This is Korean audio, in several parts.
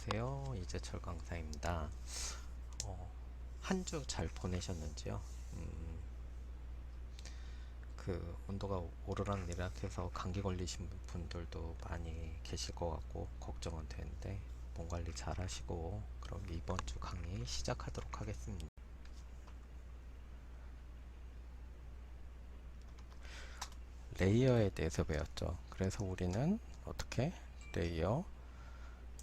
안녕하세요. 이재철 강사입니다. 한 주 잘 보내셨는지요? 온도가 오르락내락해서 감기 걸리신 분들도 많이 계실 것 같고 걱정은 되는데 몸 관리 잘 하시고 그럼 이번 주 강의 시작하도록 하겠습니다. 레이어에 대해서 배웠죠. 그래서 우리는 어떻게 레이어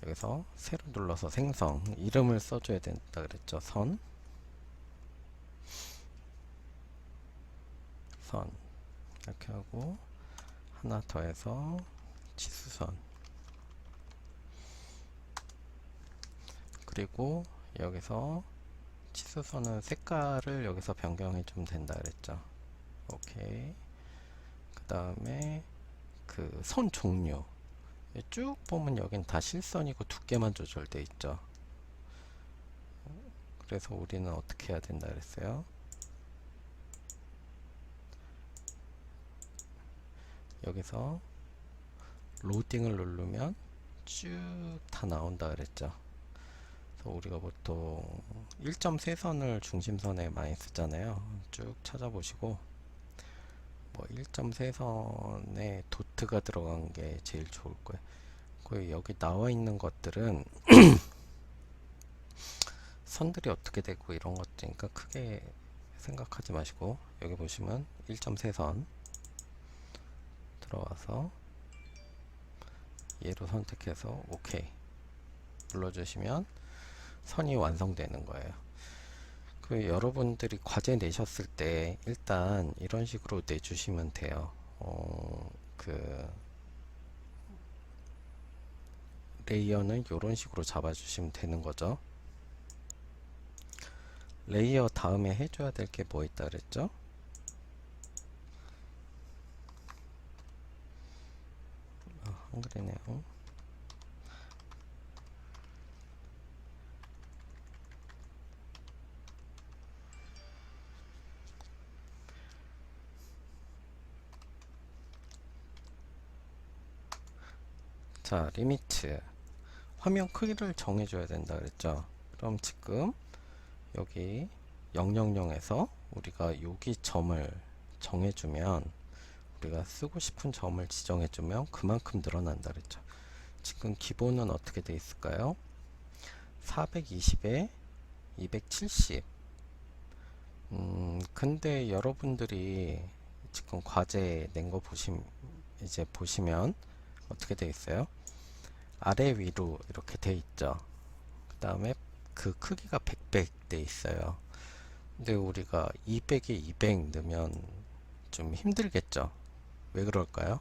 여기서 새로 눌러서 생성 이름을 써줘야 된다 그랬죠. 선 이렇게 하고 하나 더해서 치수선 그리고 여기서 치수선은 색깔을 여기서 변경해 주면 된다 그랬죠. 오케이. 그 다음에 그 선 종류 쭉 보면 여긴 다 실선이고 두께만 조절돼 있죠. 그래서 우리는 어떻게 해야 된다 그랬어요. 여기서 로딩을 누르면 쭉 다 나온다 그랬죠. 그래서 우리가 보통 1.3선을 중심선에 많이 쓰잖아요. 쭉 찾아보시고 뭐 1.3선에 도트가 들어간 게 제일 좋을 거예요. 그 여기 나와 있는 것들은 선들이 어떻게 되고 이런 것들이니까 크게 생각하지 마시고 여기 보시면 1.3선 들어와서 얘로 선택해서 OK 눌러주시면 선이 완성되는 거예요. 그 여러분들이 과제 내셨을 때 일단 이런 식으로 내주시면 돼요. 그 레이어는 이런 식으로 잡아주시면 되는 거죠. 레이어 다음에 해줘야 될 게 뭐 있다 그랬죠? 한글이네요. 자, 리미트 화면 크기를 정해줘야 된다 그랬죠. 그럼 지금 여기 000에서 우리가 여기 점을 정해주면 우리가 쓰고 싶은 점을 지정해주면 그만큼 늘어난다 그랬죠. 지금 기본은 어떻게 돼 있을까요? 420에 270. 근데 여러분들이 지금 과제 낸 거 이제 보시면 어떻게 돼 있어요? 아래 위로 이렇게 돼 있죠. 그 다음에 그 크기가 100 돼 있어요. 근데 우리가 200에 200 넣으면 좀 힘들겠죠. 왜 그럴까요?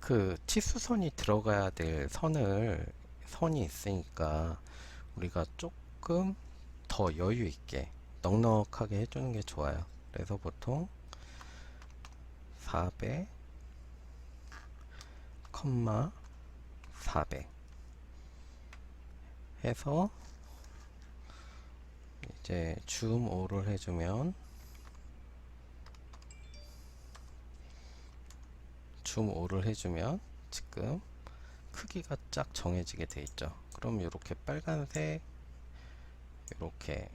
그 치수선이 들어가야 될 선이 있으니까 우리가 조금 더 여유 있게 넉넉하게 해주는 게 좋아요. 그래서 보통 400, 400 해서 이제 줌 5를 해주면 지금 크기가 쫙 정해지게 돼 있죠. 그럼 이렇게 빨간색 이렇게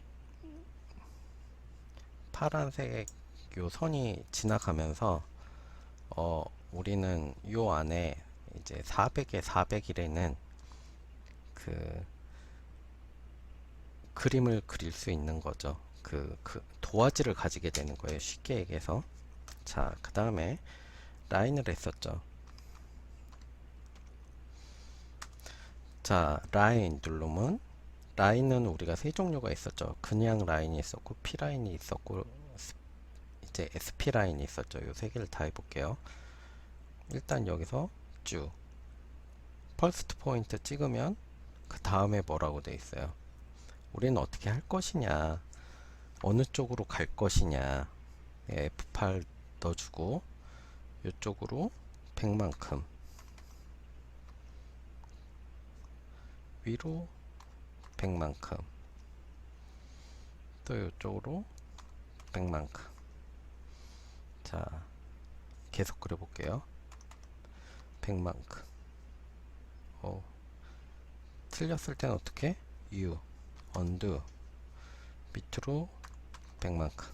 파란색 요 선이 지나가면서 우리는 요 안에 이제 400에 400일에는 그 그림을 그릴 수 있는 거죠. 그 도화지를 가지게 되는 거예요. 쉽게 얘기해서. 자, 그 다음에 라인을 했었죠. 자, 라인 누르면 라인은 우리가 세 종류가 있었죠. 그냥 라인이 있었고 P 라인이 있었고 이제 SP 라인이 있었죠. 요 세 개를 다 해볼게요. 일단 여기서 쭉 퍼스트 포인트 찍으면 그 다음에 뭐라고 돼 있어요. 우리는 어떻게 할 것이냐, 어느 쪽으로 갈 것이냐, F8 넣어주고 이쪽으로 100만큼 위로 100만큼 또 이쪽으로 100만큼. 자, 계속 그려볼게요. 100만큼. 틀렸을 땐 어떻게? U, undo, 밑으로 100만큼.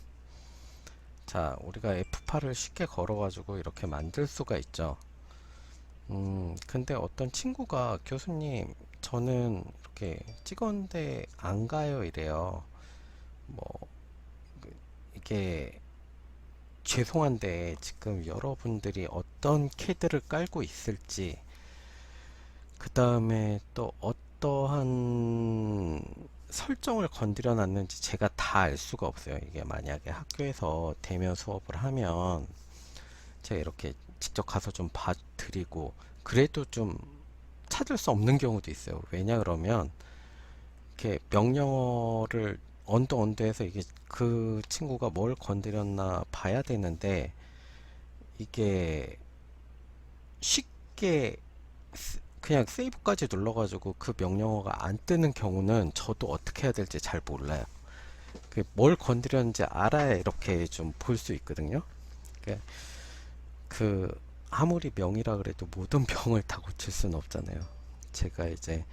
자, 우리가 F8을 쉽게 걸어가지고 이렇게 만들 수가 있죠. 근데 어떤 친구가 교수님, 저는 이렇게 찍었는데 안 가요 이래요. 뭐, 이게 죄송한데 지금 여러분들이 어떤 캐드를 깔고 있을지, 그 다음에 또 어떠한 설정을 건드려 놨는지 제가 다 알 수가 없어요. 이게 만약에 학교에서 대면 수업을 하면 제가 이렇게 직접 가서 좀 봐드리고 그래도 좀 찾을 수 없는 경우도 있어요. 왜냐 그러면 이렇게 명령어를 언더해서 이게 그 친구가 뭘 건드렸나 봐야 되는데 이게 쉽게 그냥 세이브까지 눌러가지고 그 명령어가 안 뜨는 경우는 저도 어떻게 해야 될지 잘 몰라요. 뭘 건드렸는지 알아야 이렇게 좀 볼 수 있거든요. 그 아무리 명이라 그래도 모든 병을 다 고칠 수는 없잖아요. 제가 이제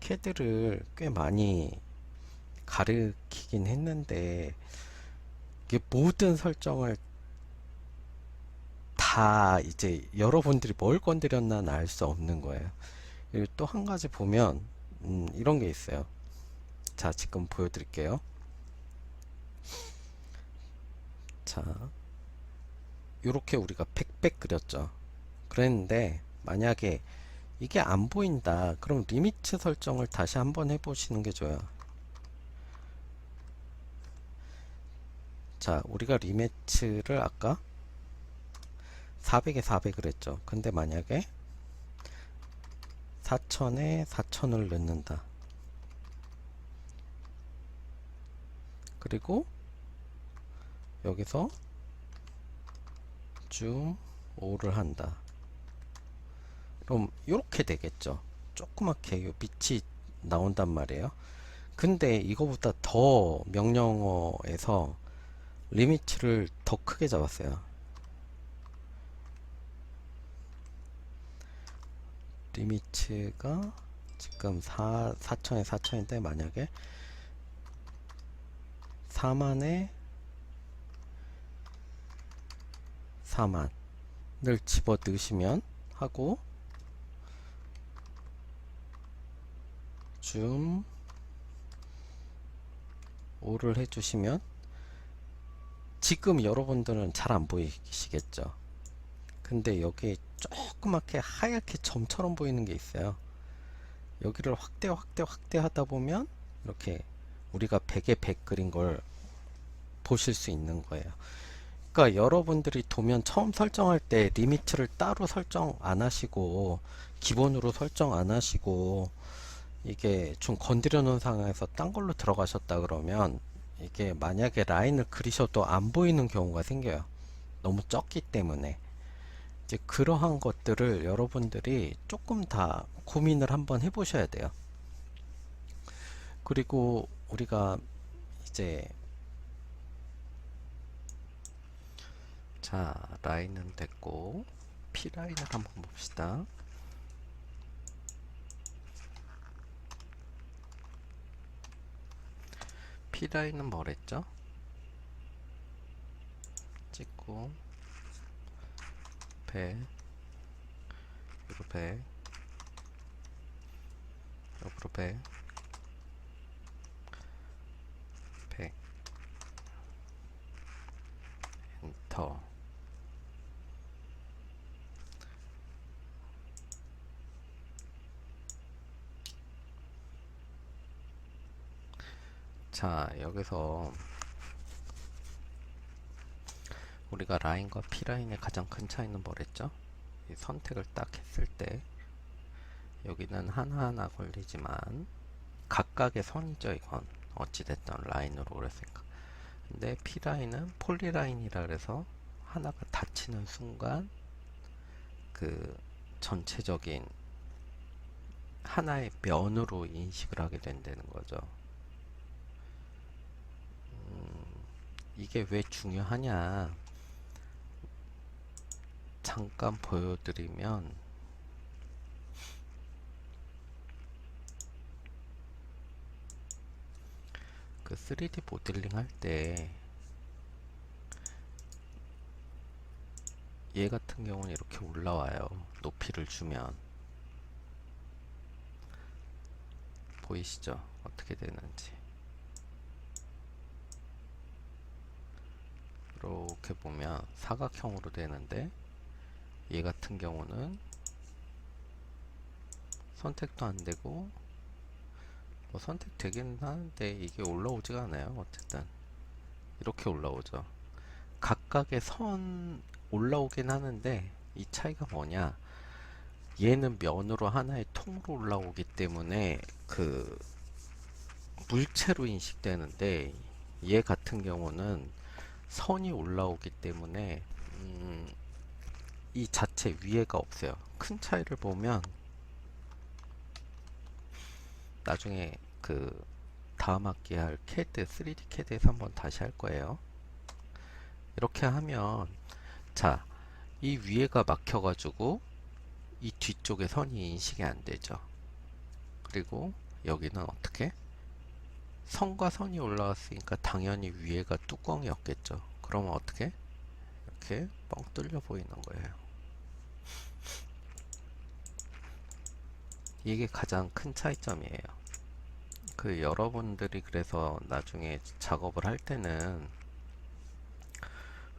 캐드를 꽤 많이 가르치긴 했는데 이게 모든 설정을 다 이제 여러분들이 뭘 건드렸나 알 수 없는 거예요. 그리고 또 한 가지 보면 이런 게 있어요. 자, 지금 보여드릴게요. 자, 이렇게 우리가 팩백 그렸죠. 그랬는데 만약에 이게 안 보인다. 그럼 리미트 설정을 다시 한번 해보시는 게 좋아요. 자, 우리가 리매치를 아까 400에 400을 했죠. 근데 만약에 4000에 4000을 넣는다. 그리고 여기서 줌 5를 한다. 그럼 이렇게 되겠죠. 조그맣게 요 빛이 나온단 말이에요. 근데 이거보다 더 명령어에서 리미트를 더 크게 잡았어요. 리미트가 지금 4000에 4000인데 만약에 4만에 4만을 집어 넣으시면 하고 줌 5를 해주시면 지금 여러분들은 잘 안 보이시겠죠. 근데 여기 조그맣게 하얗게 점처럼 보이는 게 있어요. 여기를 확대 하다 보면 이렇게 우리가 100에 100 그린 걸 보실 수 있는 거예요. 그러니까 여러분들이 도면 처음 설정할 때 리미트를 따로 설정 안 하시고 기본으로 설정 안 하시고 이게 좀 건드려 놓은 상황에서 딴 걸로 들어가셨다 그러면 이게 만약에 라인을 그리셔도 안 보이는 경우가 생겨요. 너무 적기 때문에. 이제 그러한 것들을 여러분들이 조금 다 고민을 한번 해보셔야 돼요. 그리고 우리가 이제 자, 라인은 됐고 P라인을 한번 봅시다. P라인은 뭐랬죠? 찍고 배, 요로 배, 옆으로 배, 100, 엔터. 자, 여기서 우리가 라인과 P라인의 가장 큰 차이는 뭐랬죠? 이 선택을 딱 했을 때 여기는 하나하나 걸리지만 각각의 선이죠. 이건 어찌됐든 라인으로 그랬으니까. 근데 P라인은 폴리라인이라 그래서 하나가 닫히는 순간 그 전체적인 하나의 면으로 인식을 하게 된다는 거죠. 이게 왜 중요하냐? 잠깐 보여드리면 그 3D 모델링 할 때 얘 같은 경우는 이렇게 올라와요. 높이를 주면 보이시죠? 어떻게 되는지. 이렇게 보면 사각형으로 되는데 얘 같은 경우는 선택도 안 되고 뭐 선택되긴 하는데 이게 올라오지가 않아요. 어쨌든 이렇게 올라오죠. 각각의 선 올라오긴 하는데 이 차이가 뭐냐, 얘는 면으로 하나의 통으로 올라오기 때문에 그 물체로 인식되는데 얘 같은 경우는 선이 올라오기 때문에 이 자체 위에가 없어요. 큰 차이를 보면 나중에 그 다음 학기에 할 CAD, 3D CAD에서 한번 다시 할 거예요. 이렇게 하면 자, 이 위에가 막혀가지고 이 뒤쪽에 선이 인식이 안 되죠. 그리고 여기는 어떻게? 선과 선이 올라왔으니까 당연히 위에가 뚜껑이었겠죠. 그러면 어떻게? 이렇게 뻥 뚫려 보이는 거예요. 이게 가장 큰 차이점이에요. 그 여러분들이 그래서 나중에 작업을 할 때는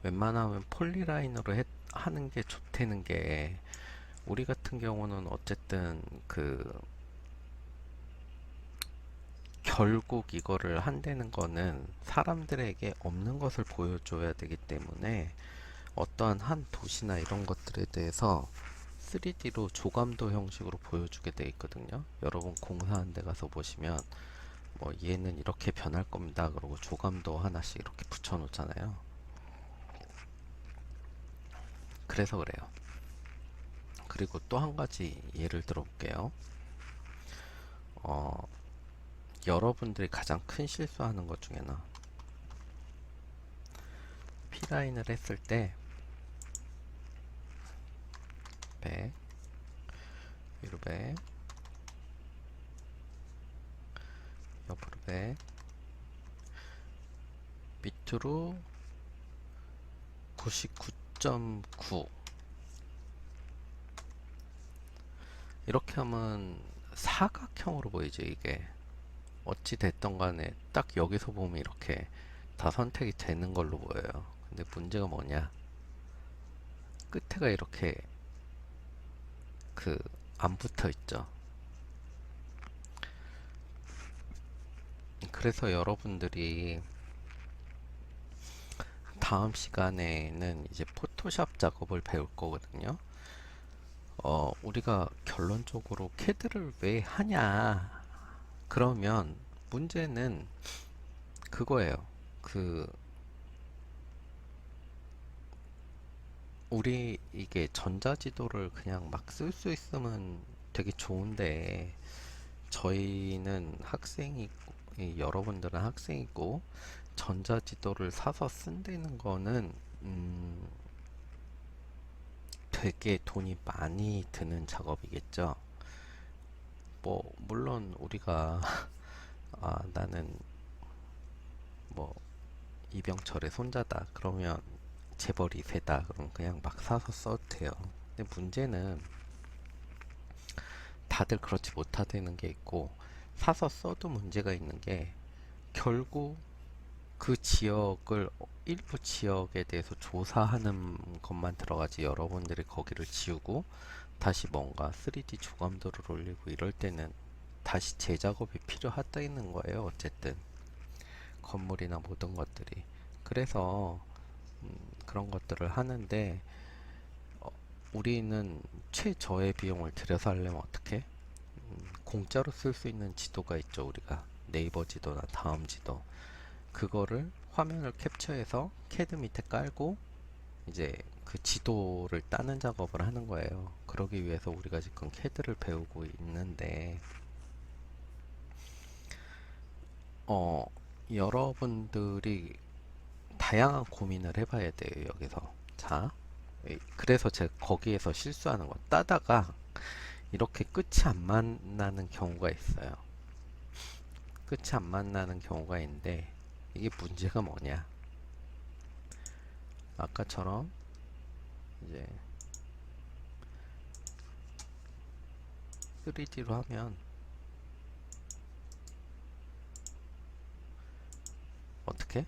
웬만하면 폴리라인으로 하는 게 좋다는 게, 우리 같은 경우는 어쨌든 그 결국 이거를 한다는 거는 사람들에게 없는 것을 보여줘야 되기 때문에 어떠한 한 도시나 이런 것들에 대해서 3D로 조감도 형식으로 보여주게 돼 있거든요. 여러분 공사한 데 가서 보시면 뭐 얘는 이렇게 변할 겁니다. 그러고 조감도 하나씩 이렇게 붙여 놓잖아요. 그래서 그래요. 그리고 또 한 가지 예를 들어 볼게요. 여러분들이 가장 큰 실수하는 것 중에는 P라인을 했을 때 100, 위로 100, 옆으로 100, 밑으로 99.9. 이렇게 하면 사각형으로 보이죠. 이게 어찌 됐던 간에 딱 여기서 보면 이렇게 다 선택이 되는 걸로 보여요. 근데 문제가 뭐냐, 끝에가 이렇게 그 안 붙어 있죠. 그래서 여러분들이 다음 시간에는 이제 포토샵 작업을 배울 거거든요. 우리가 결론적으로 CAD를 왜 하냐, 그러면 문제는 그거예요. 그 우리 이게 전자지도를 그냥 막 쓸 수 있으면 되게 좋은데, 저희는 학생이고 여러분들은 학생이고 전자지도를 사서 쓴다는 거는 되게 돈이 많이 드는 작업이겠죠. 뭐 물론 우리가 나는 뭐 이병철의 손자다 그러면 재벌이 세다 그럼 그냥 막 사서 써도 돼요. 근데 문제는 다들 그렇지 못하다는 게 있고, 사서 써도 문제가 있는 게 결국 그 지역을 일부 지역에 대해서 조사하는 것만 들어가지 여러분들이 거기를 지우고 다시 뭔가 3D 조감도를 올리고 이럴 때는 다시 재작업이 필요하다는 거예요. 어쨌든 건물이나 모든 것들이. 그래서 그런 것들을 하는데 우리는 최저의 비용을 들여서 하려면 어떻게? 공짜로 쓸 수 있는 지도가 있죠. 우리가 네이버 지도나 다음 지도, 그거를 화면을 캡처해서 CAD 밑에 깔고 이제 그 지도를 따는 작업을 하는 거예요. 그러기 위해서 우리가 지금 CAD를 배우고 있는데 어, 여러분들이 다양한 고민을 해봐야 돼요. 여기서 자, 그래서 제가 거기에서 실수하는 거 따다가 이렇게 끝이 안 만나는 경우가 있어요. 끝이 안 만나는 경우가 있는데 이게 문제가 뭐냐? 아까처럼 이제 3D로 하면 어떻게?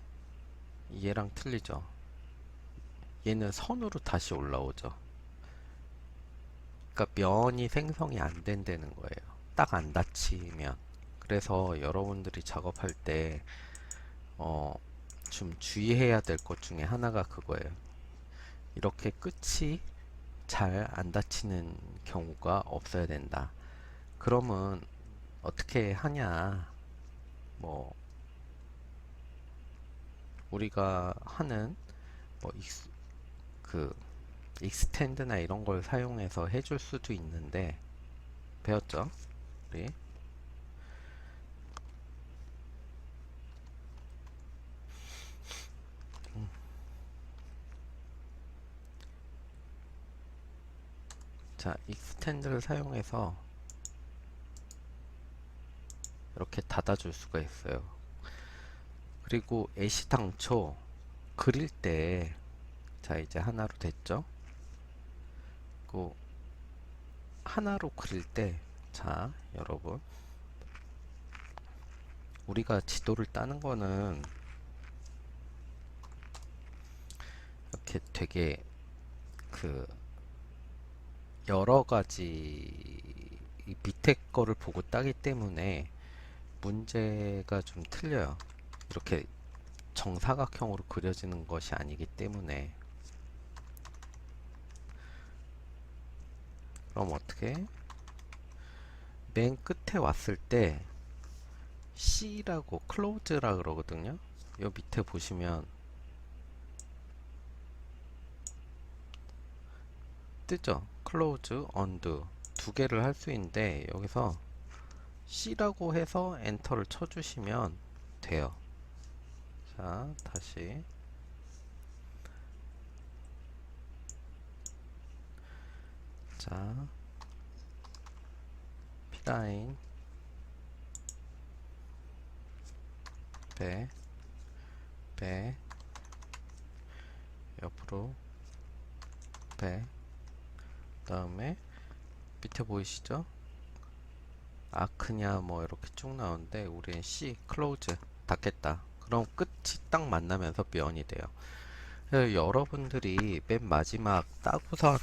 얘랑 틀리죠? 얘는 선으로 다시 올라오죠. 그러니까 면이 생성이 안 된다는 거예요. 딱 안 닫히면. 그래서 여러분들이 작업할 때 좀 주의해야 될 것 중에 하나가 그거예요. 이렇게 끝이 잘 안 닫히는 경우가 없어야 된다. 그러면 어떻게 하냐? 뭐 우리가 하는 뭐 그 익스텐드나 이런 걸 사용해서 해줄 수도 있는데 배웠죠? 우리 자 익스텐드를 사용해서 이렇게 닫아줄 수가 있어요. 그리고 애시당초 그릴 때 자 이제 하나로 됐죠? 그 하나로 그릴 때 자 여러분 우리가 지도를 따는 거는 이렇게 되게 그 여러 가지 이 밑에 거를 보고 따기 때문에 문제가 좀 틀려요. 이렇게 정사각형으로 그려지는 것이 아니기 때문에 그럼 어떻게 맨 끝에 왔을 때 C라고 클로즈라 그러거든요. 요 밑에 보시면 뜨죠. 클로즈, 언두 두 개를 할 수 있는데 여기서 C라고 해서 엔터를 쳐주시면 돼요. 자, 다시 자, P라인 배, 배, 옆으로 배, 다음에 밑에 보이시죠? 아크냐 뭐 이렇게 쭉 나오는데 우리는 C 클로즈 닫겠다. 그럼 끝이 딱 만나면서 면이 돼요. 그래서 여러분들이 맨 마지막 따고선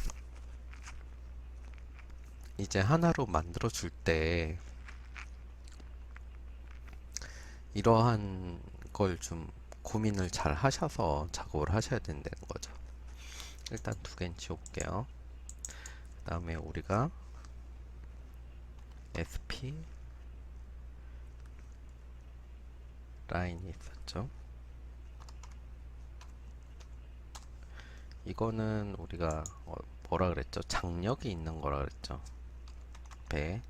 이제 하나로 만들어 줄 때 이러한 걸 좀 고민을 잘 하셔서 작업을 하셔야 된다는 거죠. 일단 두 개는 지워볼게요. 그 다음에 우리가 SP 라인이 있었죠. 이거는 우리가 뭐라 그랬죠? 장력이 있는 거라 그랬죠. 배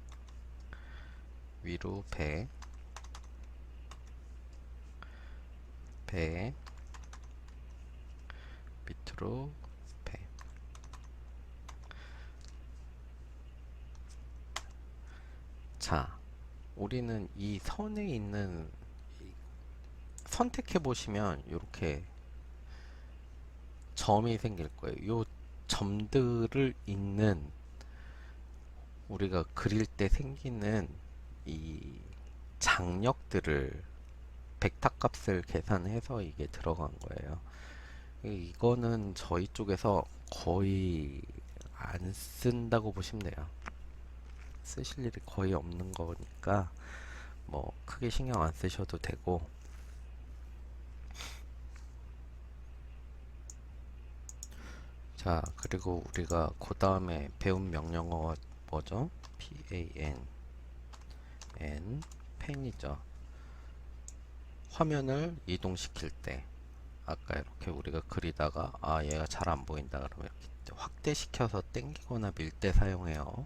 위로 배 밑으로 배. 자, 우리는 이 선에 있는 선택해 보시면 이렇게 점이 생길 거예요. 요 점들을 잇는 우리가 그릴 때 생기는 이 장력들을 벡터 값을 계산해서 이게 들어간 거예요. 이거는 저희 쪽에서 거의 안 쓴다고 보시면 돼요. 쓰실 일이 거의 없는 거니까 뭐 크게 신경 안 쓰셔도 되고. 자, 그리고 우리가 그 다음에 배운 명령어가 뭐죠? pan 펜이죠. 화면을 이동시킬 때 아까 이렇게 우리가 그리다가 아 얘가 잘 안 보인다 그러면 이렇게 확대시켜서 당기거나 밀 때 사용해요.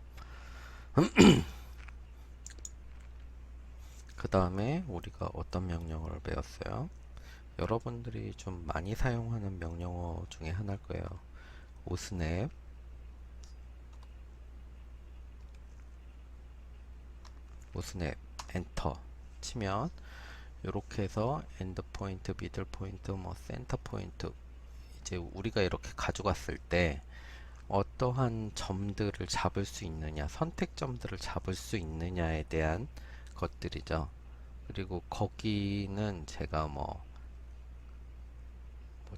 그 다음에 우리가 어떤 명령어를 배웠어요? 여러분들이 좀 많이 사용하는 명령어 중에 하나일 거예요. 오스냅 엔터 치면 이렇게 해서 엔드 포인트, 미들 포인트, 뭐 센터 포인트 이제 우리가 이렇게 가져갔을 때 어떠한 점들을 잡을 수 있느냐, 선택점들을 잡을 수 있느냐에 대한 것들이죠. 그리고 거기는 제가 뭐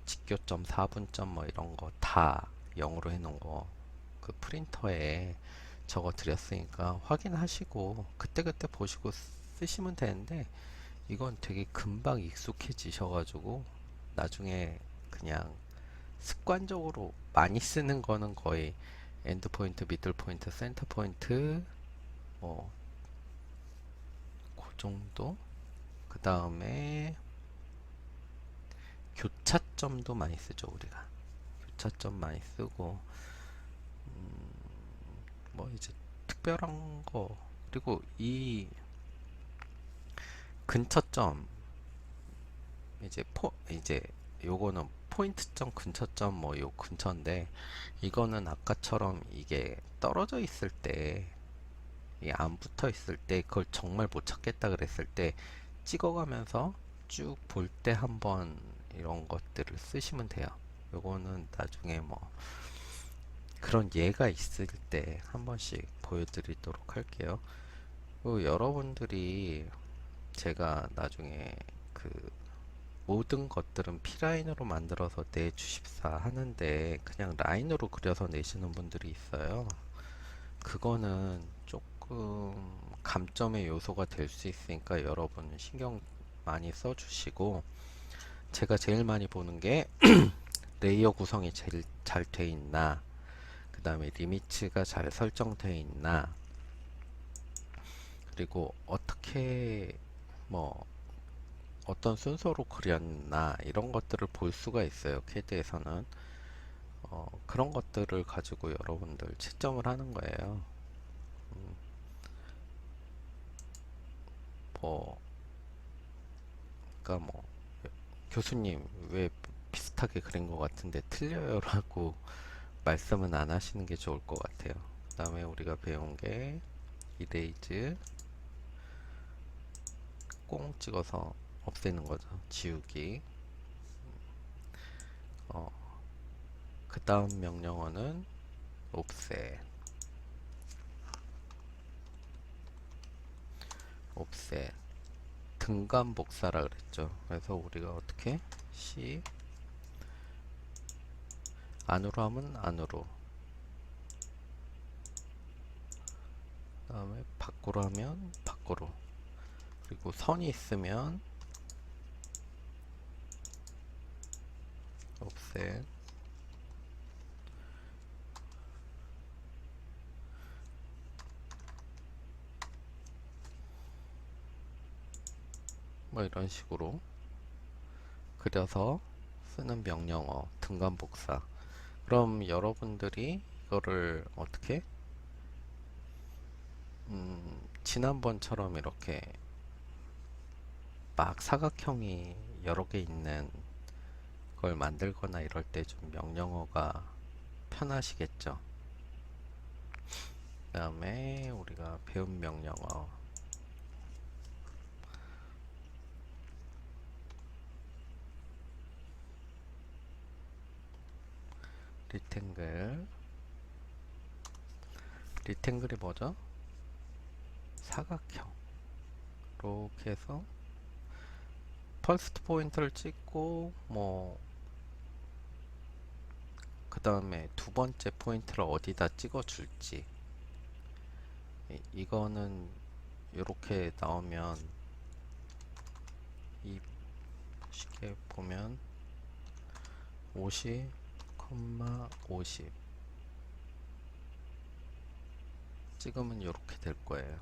직교점, 4분점 뭐 이런 거 다 0으로 해놓은 거 그 프린터에 적어 드렸으니까 확인하시고 그때그때 보시고 쓰시면 되는데 이건 되게 금방 익숙해지셔가지고 나중에 그냥 습관적으로 많이 쓰는 거는 거의 엔드 포인트, 미들 포인트, 센터 포인트 뭐 그 정도. 그 다음에 교차점도 많이 쓰죠 우리가. 교차점 많이 쓰고 뭐 이제 특별한 거 그리고 이 근처점 이제 요거는 포인트점 근처점 뭐 요 근처인데 이거는 아까처럼 이게 떨어져 있을 때 이게 안 붙어 있을 때 그걸 정말 못 찾겠다 그랬을 때 찍어가면서 쭉 볼 때 한번 이런 것들을 쓰시면 돼요. 요거는 나중에 뭐 그런 예가 있을 때 한 번씩 보여드리도록 할게요. 그리고 여러분들이 제가 나중에 그 모든 것들은 P라인으로 만들어서 내주십사 하는데 그냥 라인으로 그려서 내시는 분들이 있어요. 그거는 조금 감점의 요소가 될 수 있으니까 여러분 신경 많이 써주시고 제가 제일 많이 보는 게 레이어 구성이 제일 잘 돼 있나, 그 다음에 리미츠가 잘 설정되어 있나, 그리고 어떻게 뭐 어떤 순서로 그렸나 이런 것들을 볼 수가 있어요. 캐드에서는 그런 것들을 가지고 여러분들 채점을 하는 거예요. 뭐 그러니까 뭐 교수님 왜 비슷하게 그린 것 같은데 틀려요 라고 말씀은 안 하시는 게 좋을 것 같아요. 그 다음에 우리가 배운 게 이레이즈 꽁 찍어서 없애는 거죠. 지우기. 그 다음 명령어는 offset 등간 복사라 그랬죠. 그래서 우리가 어떻게 C 안으로 하면 안으로, 그 다음에 밖으로 하면 밖으로, 그리고 선이 있으면 offset 뭐 이런 식으로 그려서 쓰는 명령어 등간 복사. 그럼 여러분들이 이거를 어떻게 지난번처럼 이렇게 막 사각형이 여러 개 있는 걸 만들거나 이럴 때 좀 명령어가 편하시겠죠. 그 다음에 우리가 배운 명령어 리탱글. 리탱글이 뭐죠? 사각형. 이렇게 해서 퍼스트 포인트를 찍고 뭐 그 다음에 두 번째 포인트를 어디다 찍어 줄지, 이거는 이렇게 나오면 이 식에 보면 50, 50 찍으면 이렇게 될 거예요.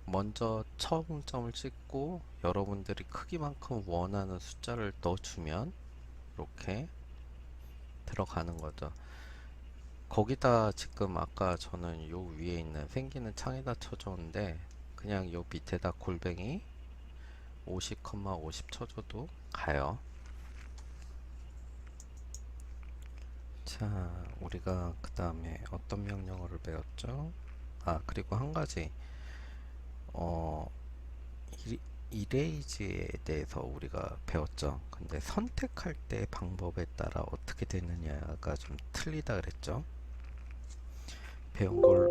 먼저 처음점을 찍고 여러분들이 크기만큼 원하는 숫자를 넣어주면 이렇게 들어가는 거죠. 거기다 지금 아까 저는 요 위에 있는 생기는 창에다 쳐줬는데 그냥 요 밑에다 골뱅이 50, 50 쳐줘도 가요. 자, 우리가 그 다음에 어떤 명령어를 배웠죠? 아, 그리고 한 가지, 어, 이레이즈에 대해서 우리가 배웠죠. 근데 선택할 때 방법에 따라 어떻게 되느냐가 좀 틀리다 그랬죠. 배운 걸,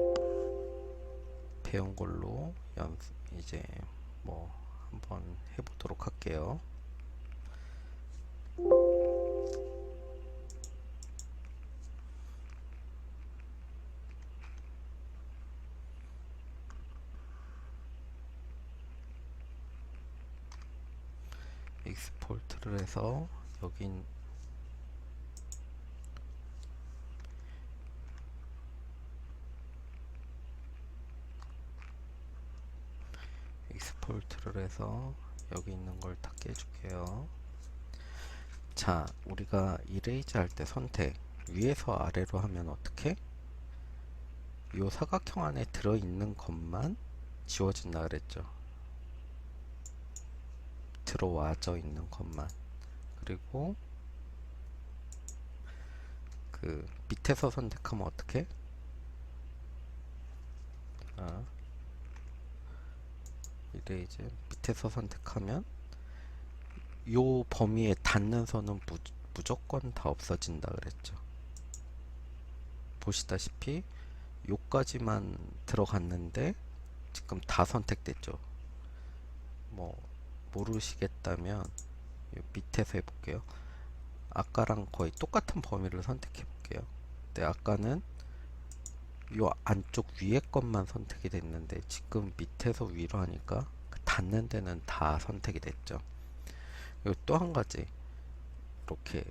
배운 걸로 이제 뭐 한번 해보도록 할게요. 익스포트를 해서 여긴 익스포트를 해서 여기 있는 걸 다 깨줄게요. 자, 우리가 이레이즈 할 때 선택 위에서 아래로 하면 어떻게? 요 사각형 안에 들어있는 것만 지워진다 그랬죠. 들어와져 있는 것만. 그리고 그 밑에서 선택하면 어떻게? 아, 이레이즈 밑에서 선택하면 요 범위에 닿는 선은 무조건 다 없어진다 그랬죠. 보시다시피 요까지만 들어갔는데 지금 다 선택됐죠. 뭐 모르시겠다면 요 밑에서 해볼게요. 아까랑 거의 똑같은 범위를 선택해 볼게요. 근데 아까는 요 안쪽 위에 것만 선택이 됐는데 지금 밑에서 위로 하니까 닿는 데는 다 선택이 됐죠. 그리고 또 한 가지, 이렇게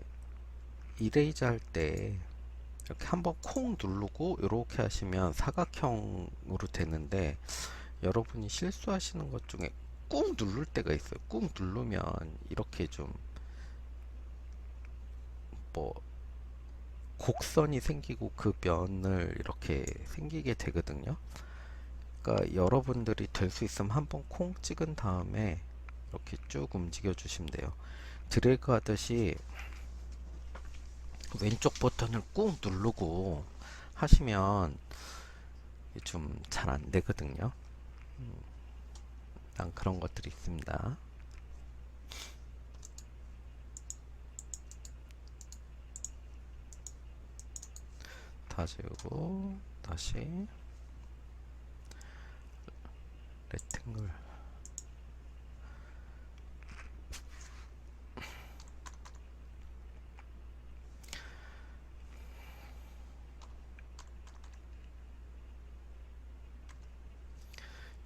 이레이즈 할 때 이렇게 한번 콩 누르고 이렇게 하시면 사각형으로 되는데, 여러분이 실수하시는 것 중에 꾹 누를 때가 있어요. 꾹 누르면 이렇게 좀 뭐 곡선이 생기고 그 면을 이렇게 생기게 되거든요. 그러니까 여러분들이 될 수 있으면 한번 콩 찍은 다음에 이렇게 쭉 움직여 주시면 돼요. 드래그 하듯이 왼쪽 버튼을 꾹 누르고 하시면 좀 잘 안 되거든요. 난 그런 것들이 있습니다. 다 지우고 다시 레탱글.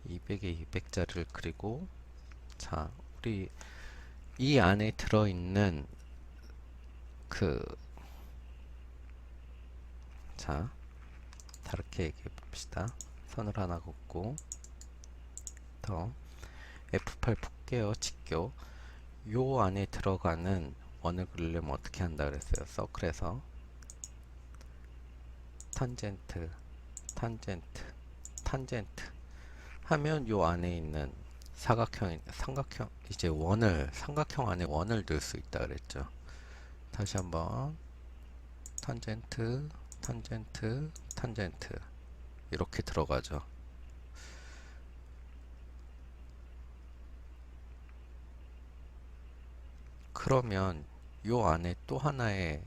에 200짜리를 그리고, 자, 우리 이 안에 들어있는 그, 자, 다르게 얘기해 봅시다. 선을 하나 긋고 더 F8 볼게요. 직교. 요 안에 들어가는 원을 그리려면 어떻게 한다 그랬어요? 서클에서 탄젠트, 탄젠트, 탄젠트 하면 요 안에 있는 삼각형 이제 원을 삼각형 안에 원을 넣을 수 있다 그랬죠. 다시 한번 탄젠트, 탄젠트, 탄젠트 이렇게 들어가죠. 그러면 요 안에 또 하나의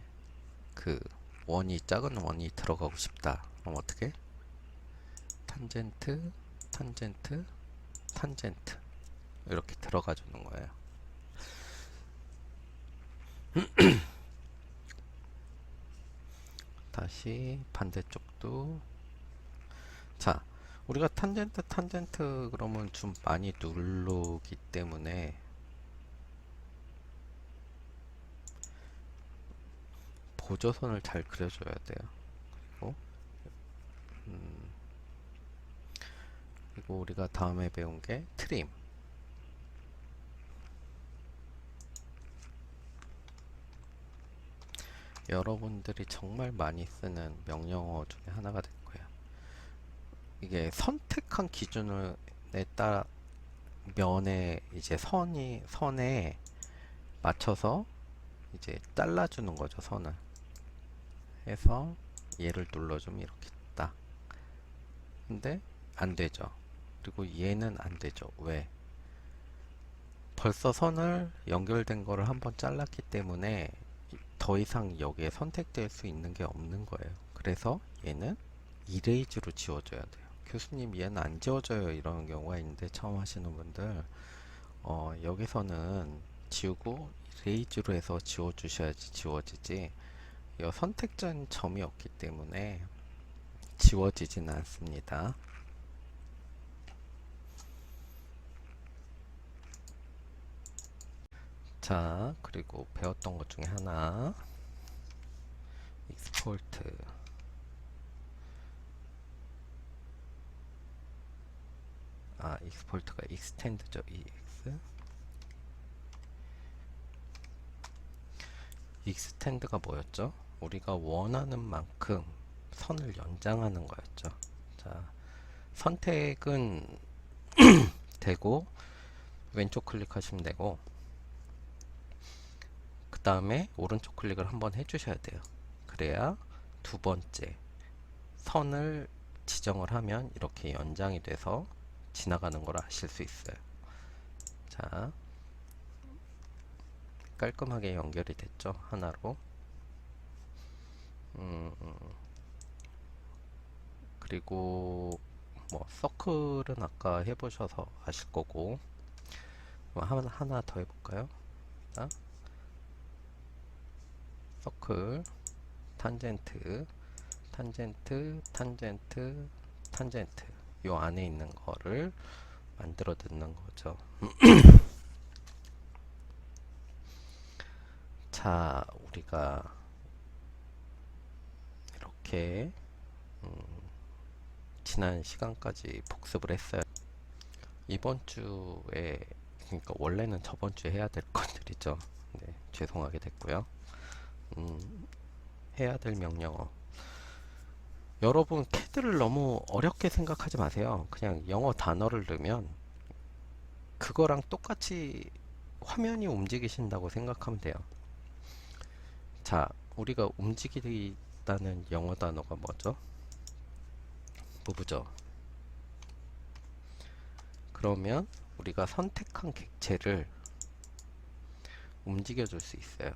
그 원이 작은 원이 들어가고 싶다. 그럼 어떻게? 탄젠트, 탄젠트, 탄젠트 이렇게 들어가 주는 거예요. 다시 반대쪽도. 자, 우리가 탄젠트 탄젠트 그러면 좀 많이 누르기 때문에 보조선을 잘 그려줘야 돼요. 그리고 그리고 우리가 다음에 배운 게 트림. 여러분들이 정말 많이 쓰는 명령어 중에 하나가 될 거예요. 이게 선택한 기준에 따라 면에 이제 선에 맞춰서 이제 잘라주는 거죠, 선을. 해서 얘를 눌러주면 이렇게 딱. 근데 안 되죠. 그리고 얘는 안 되죠. 왜? 벌써 선을 연결된 거를 한번 잘랐기 때문에 더 이상 여기에 선택될 수 있는 게 없는 거예요. 그래서 얘는 이레이즈로 지워줘야 돼요. 교수님 얘는 안 지워져요 이런 경우가 있는데 처음 하시는 분들 여기서는 지우고 이레이즈로 해서 지워주셔야지 지워지지, 이 선택된 점이 없기 때문에 지워지지는 않습니다. 자, 그리고 배웠던 것 중에 하나, 익스포트. 익스포트가 익스텐드죠. EX. 익스텐드가 뭐였죠? 우리가 원하는 만큼 선을 연장하는 거였죠. 자, 선택은 되고 왼쪽 클릭하시면 되고, 그 다음에 오른쪽 클릭을 한번 해주셔야 돼요. 그래야 두 번째 선을 지정을 하면 이렇게 연장이 돼서 지나가는 걸 아실 수 있어요. 자, 깔끔하게 연결이 됐죠. 하나로. 그리고 뭐 서클은 아까 해보셔서 아실 거고, 하나 더 해볼까요? 자, 서클, 탄젠트, 탄젠트, 탄젠트, 탄젠트. 요 안에 있는 거를 만들어 듣는 거죠. 자, 우리가 이렇게 지난 시간까지 복습을 했어요. 이번 주에, 그러니까 원래는 저번 주에 해야 될 것들이죠. 네, 죄송하게 됐고요. 해야 될 명령어. 여러분 캐드를 너무 어렵게 생각하지 마세요. 그냥 영어 단어를 넣으면 그거랑 똑같이 화면이 움직이신다고 생각하면 돼요. 자, 우리가 움직이다는 영어 단어가 뭐죠? 무브죠. 그러면 우리가 선택한 객체를 움직여 줄 수 있어요.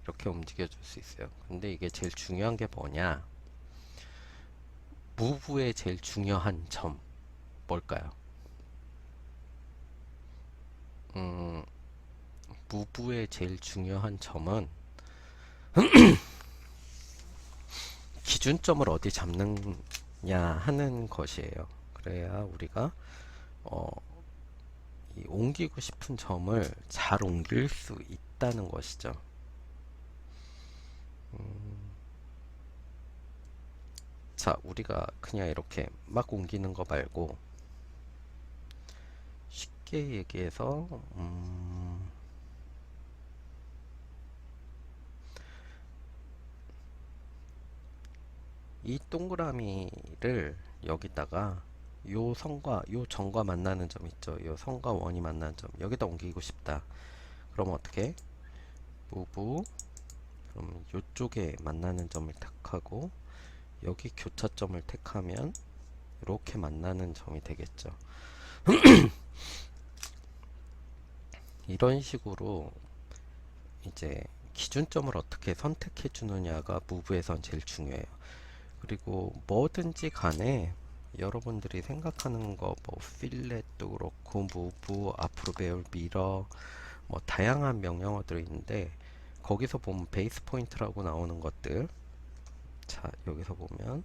이렇게 움직여 줄 수 있어요. 근데 이게 제일 중요한 게 뭐냐? 무브의 제일 중요한 점 뭘까요? 무브의 제일 중요한 점은 기준점을 어디 잡느냐 하는 것이에요. 그래야 우리가 이 옮기고 싶은 점을 잘 옮길 수 있다는 것이죠. 자, 우리가 그냥 이렇게 막 옮기는 거 말고 쉽게 얘기해서 이 동그라미를 여기다가 요 선과 요 점과 만나는 점 있죠. 요 선과 원이 만나는 점 여기다 옮기고 싶다. 그럼 어떻게? 무브. 그럼 요쪽에 만나는 점을 택하고 여기 교차점을 택하면 이렇게 만나는 점이 되겠죠. 이런 식으로 이제 기준점을 어떻게 선택해 주느냐가 무브에선 제일 중요해요. 그리고 뭐든지 간에 여러분들이 생각하는 거 뭐 필렛도 그렇고 무브, 앞으로 배울 미러, 뭐 다양한 명령어들이 있는데 거기서 보면 베이스 포인트라고 나오는 것들, 자 여기서 보면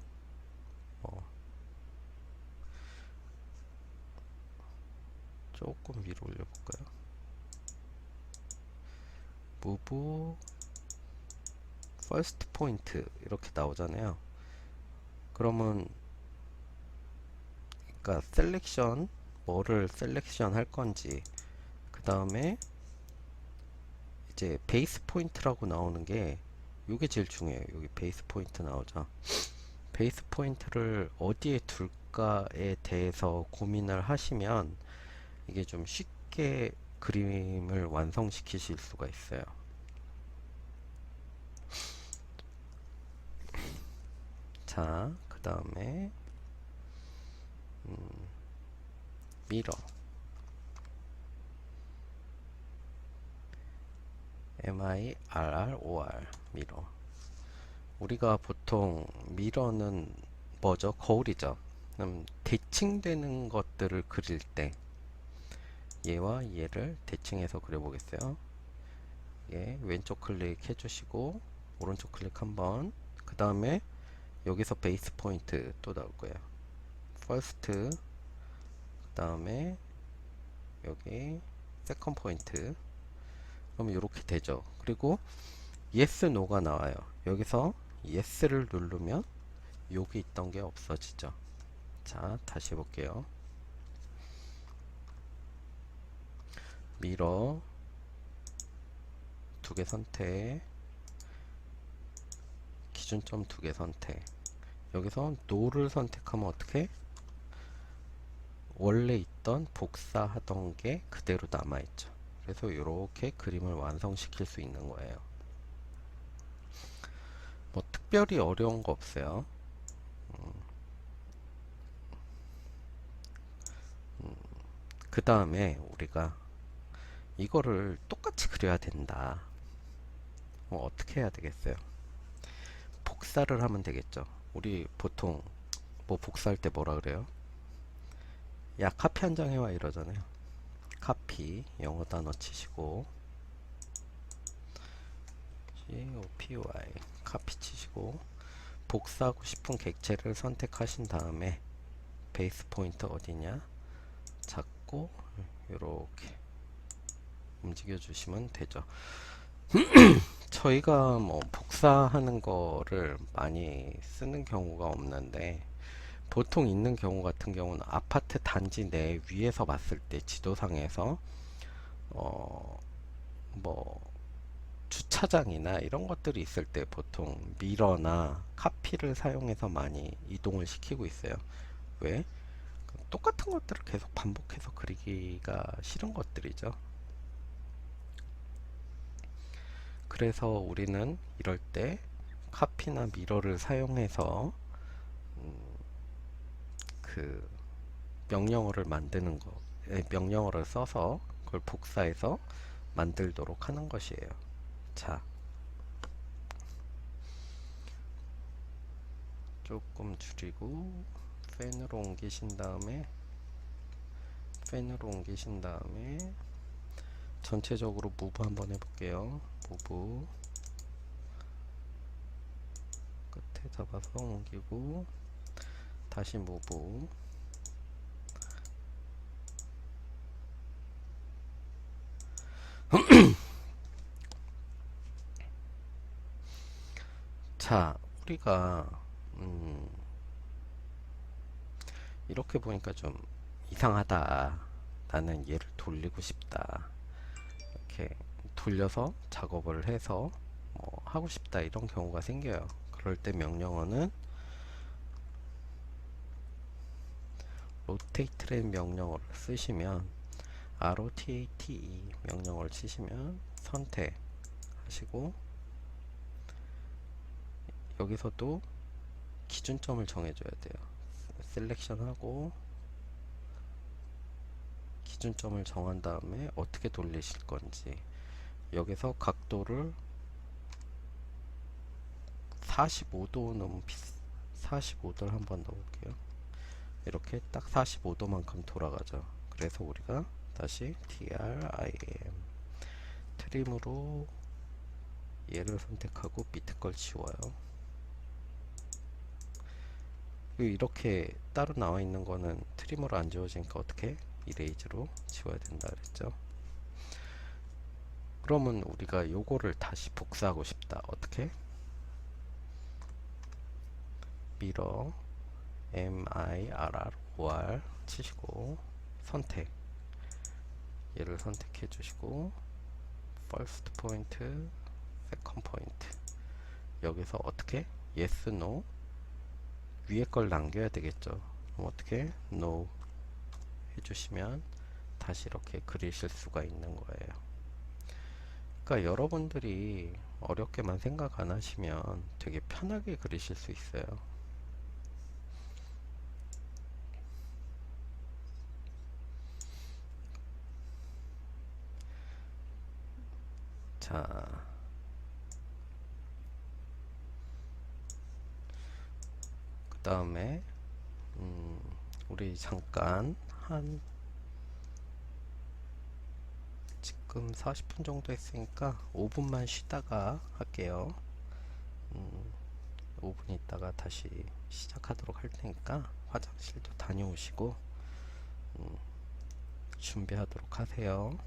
조금 위로 올려볼까요? 무브 퍼스트 포인트 이렇게 나오잖아요. 그러면 그러니까 셀렉션, 뭐를 셀렉션 할 건지, 그 다음에 이제 베이스 포인트라고 나오는 게 요게 제일 중요해요. 여기 베이스 포인트 나오죠. 베이스 포인트를 어디에 둘까에 대해서 고민을 하시면 이게 좀 쉽게 그림을 완성시키실 수가 있어요. 자, 그 다음에 미러 mirror 미러. 우리가 보통 미러는 뭐죠? 거울이죠. 대칭되는 것들을 그릴 때 얘와 얘를 대칭해서 그려보겠어요. 예, 왼쪽 클릭 해주시고 오른쪽 클릭 한번, 그 다음에 여기서 베이스 포인트 또 나올 거예요. 퍼스트, 그 다음에 여기 세컨 포인트. 그럼 이렇게 되죠. 그리고 yes, no가 나와요. 여기서 yes를 누르면 여기 있던 게 없어지죠. 자, 다시 해볼게요. 미러 두 개 선택, 기준점 두 개 선택. 여기서 no를 선택하면 어떻게? 원래 있던 복사하던 게 그대로 남아있죠. 그래서 이렇게 그림을 완성시킬 수 있는 거예요. 뭐 특별히 어려운 거 없어요. 그 다음에 우리가 이거를 똑같이 그려야 된다. 어떻게 해야 되겠어요? 복사를 하면 되겠죠. 우리 보통 뭐 복사할 때 뭐라 그래요? 야, 카피 한 장 해와 이러잖아요. 카피, 영어 단어 치시고 COPY 카피 치시고 복사하고 싶은 객체를 선택하신 다음에 베이스 포인트 어디냐 잡고 이렇게 움직여 주시면 되죠. 저희가 뭐 복사하는 거를 많이 쓰는 경우가 없는데, 보통 있는 경우 같은 경우는 아파트 단지 내 위에서 봤을 때 지도상에서 뭐 주차장이나 이런 것들이 있을 때 보통 미러나 카피를 사용해서 많이 이동을 시키고 있어요. 왜? 똑같은 것들을 계속 반복해서 그리기가 싫은 것들이죠. 그래서 우리는 이럴 때 카피나 미러를 사용해서 그 명령어를 만드는 거, 명령어를 써서 그걸 복사해서 만들도록 하는 것이에요. 자, 조금 줄이고 펜으로 옮기신 다음에 전체적으로 무브 한번 해볼게요. 무브 끝에 잡아서 옮기고 다시 무브. 자, 우리가 이렇게 보니까 좀 이상하다, 나는 얘를 돌리고 싶다, 이렇게 돌려서 작업을 해서 뭐 하고 싶다, 이런 경우가 생겨요. 그럴 때 명령어는 rotate라는 명령어를 쓰시면 rotate 명령어를 치시면 선택하시고 여기서도 기준점을 정해줘야 돼요. 셀렉션하고 기준점을 정한 다음에 어떻게 돌리실 건지, 여기서 각도를 45도 너무 45도를 한번 넣어볼게요. 이렇게 딱 45도만큼 돌아가죠. 그래서 우리가 다시 TRIM 트림으로 얘를 선택하고 밑에 걸 지워요. 이렇게 따로 나와 있는 거는 트림으로 안 지워지니까 어떻게? 이레이즈로 지워야 된다 그랬죠. 그러면 우리가 요거를 다시 복사하고 싶다. 어떻게? 미러 mirror 치시고 선택, 얘를 선택해 주시고 first point, second point. 여기서 어떻게? yes, no. 위에 걸 남겨야 되겠죠. 그럼 어떻게? no 해주시면 다시 이렇게 그리실 수가 있는 거예요. 그러니까 여러분들이 어렵게만 생각 안 하시면 되게 편하게 그리실 수 있어요. 자, 그 다음에 우리 잠깐 한 지금 40분 정도 했으니까 5분만 쉬다가 할게요. 5분 있다가 다시 시작하도록 할 테니까 화장실도 다녀오시고 준비하도록 하세요.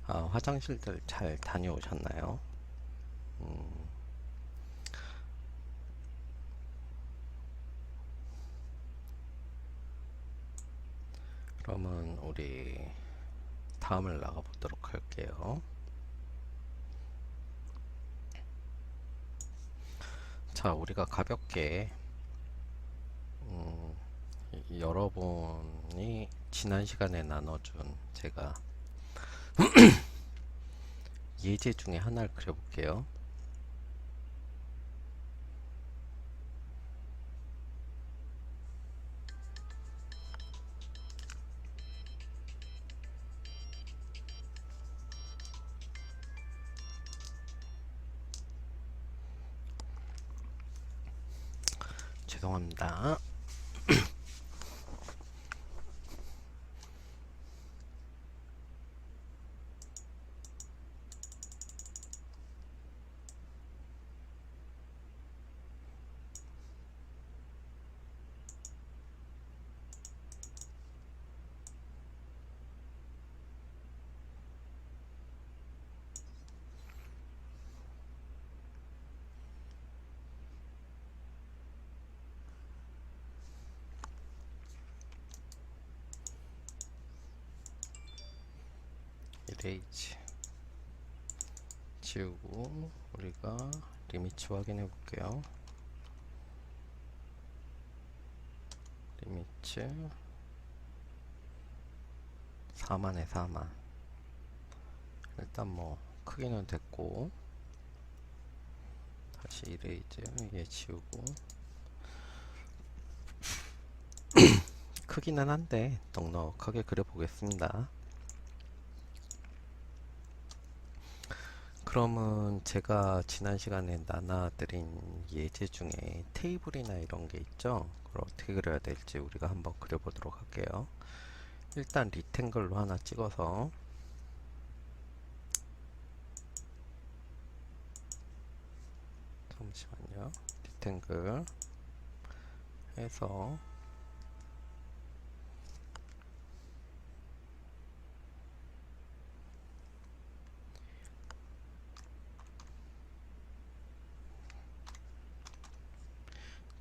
아, 화장실들 잘 다녀오셨나요? 그러면 우리 다음을 나가보도록 할게요. 자, 우리가 가볍게 여러분이 지난 시간에 나눠준 제가 예제 중에 하나를 그려볼게요. 죄송합니다. 이레이지 지우고 우리가 리미츠 확인해 볼게요. 리미츠 4만에 4만. 일단 뭐 크기는 됐고, 다시 이레이즈 얘 지우고, 크기는 한데 넉넉하게 그려보겠습니다. 그러면 제가 지난 시간에 나눠드린 예제 중에 테이블이나 이런 게 있죠. 그걸 어떻게 그려야 될지 우리가 한번 그려보도록 할게요. 일단 리탱글로 하나 찍어서 잠시만요. 리탱글 해서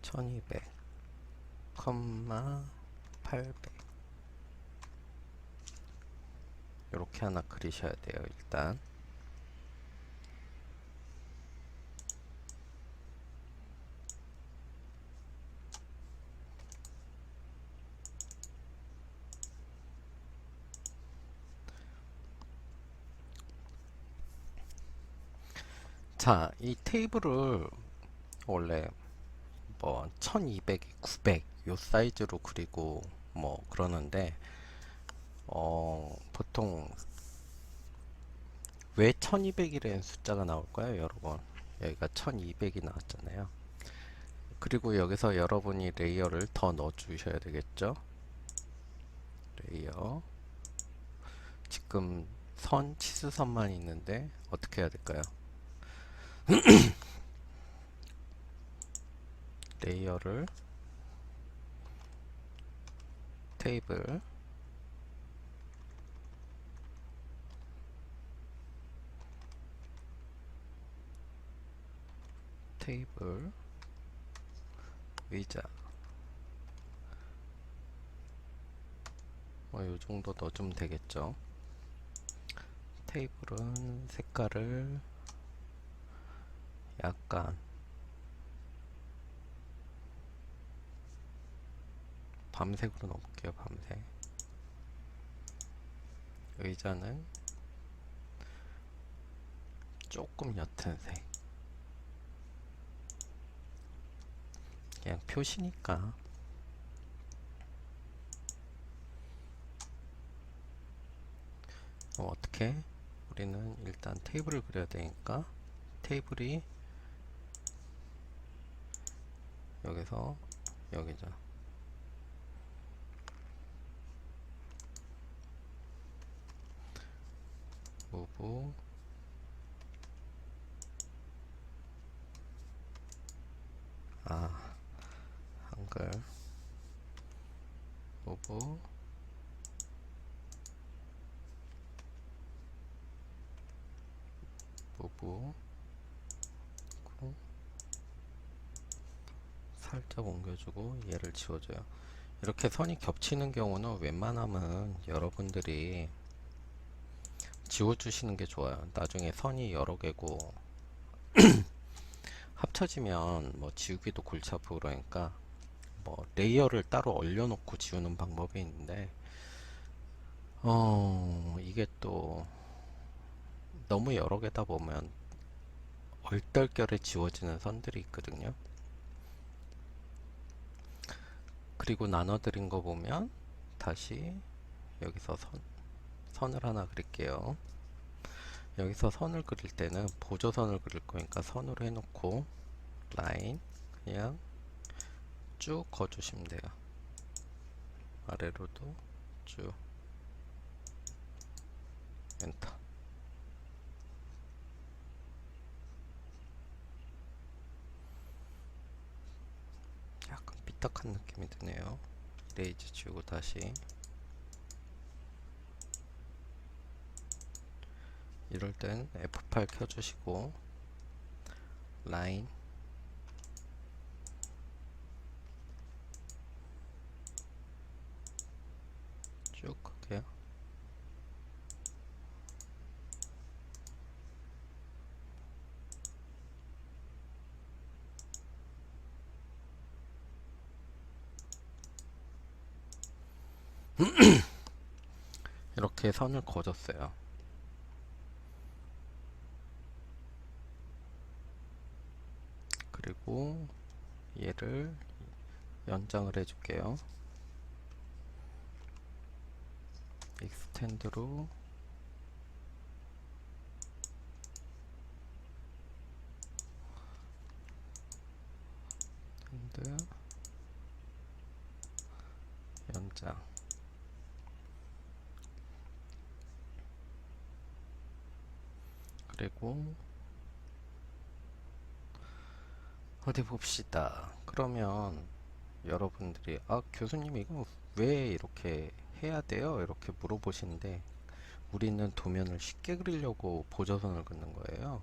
1200, 800 이렇게 하나 그리셔야 돼요. 일단 자, 이 테이블을 원래 뭐 1200, 900 요 사이즈로 그리고 뭐 그러는데 보통 왜 1200이라는 숫자가 나올까요, 여러분? 여기가 1200이 나왔잖아요. 그리고 여기서 여러분이 레이어를 더 넣어 주셔야 되겠죠? 레이어 지금 선 치수선만 있는데 어떻게 해야 될까요? 레이어를 테이블 테이블 의자 뭐 요정도 넣어주면 되겠죠. 테이블은 색깔을 약간 밤색으로 넣어볼게요. 밤색. 의자는 조금 옅은 색. 그냥 표시니까. 어떻게? 우리는 일단 테이블을 그려야 되니까 테이블이 여기서 여기죠. 무브 한글 무브 부부 살짝 옮겨주고 얘를 지워줘요. 이렇게 선이 겹치는 경우는 웬만하면 여러분들이 지워주시는 게 좋아요. 나중에 선이 여러 개고 합쳐지면 뭐 지우기도 골치 아프고 그러니까 뭐 레이어를 따로 얼려놓고 지우는 방법이 있는데 이게 또 너무 여러 개다 보면 얼떨결에 지워지는 선들이 있거든요. 그리고 나눠드린 거 보면 다시 여기서 선을 하나 그릴게요. 여기서 선을 그릴 때는 보조선을 그릴 거니까 선으로 해놓고 라인 그냥 쭉 그어주시면 돼요. 아래로도 쭉 엔터. 약간 삐딱한 느낌이 드네요. 레이즈 지우고 다시. 이럴 땐 F8 켜주시고 라인 쭉 크게요. 이렇게 선을 그어줬어요. 그리고 얘를 연장을 해줄게요. 익스텐드로 핸드 연장. 그리고 어디 봅시다. 그러면 여러분들이 교수님 이거 왜 이렇게 해야 돼요? 이렇게 물어보시는데 우리는 도면을 쉽게 그리려고 보조선을 긋는 거예요.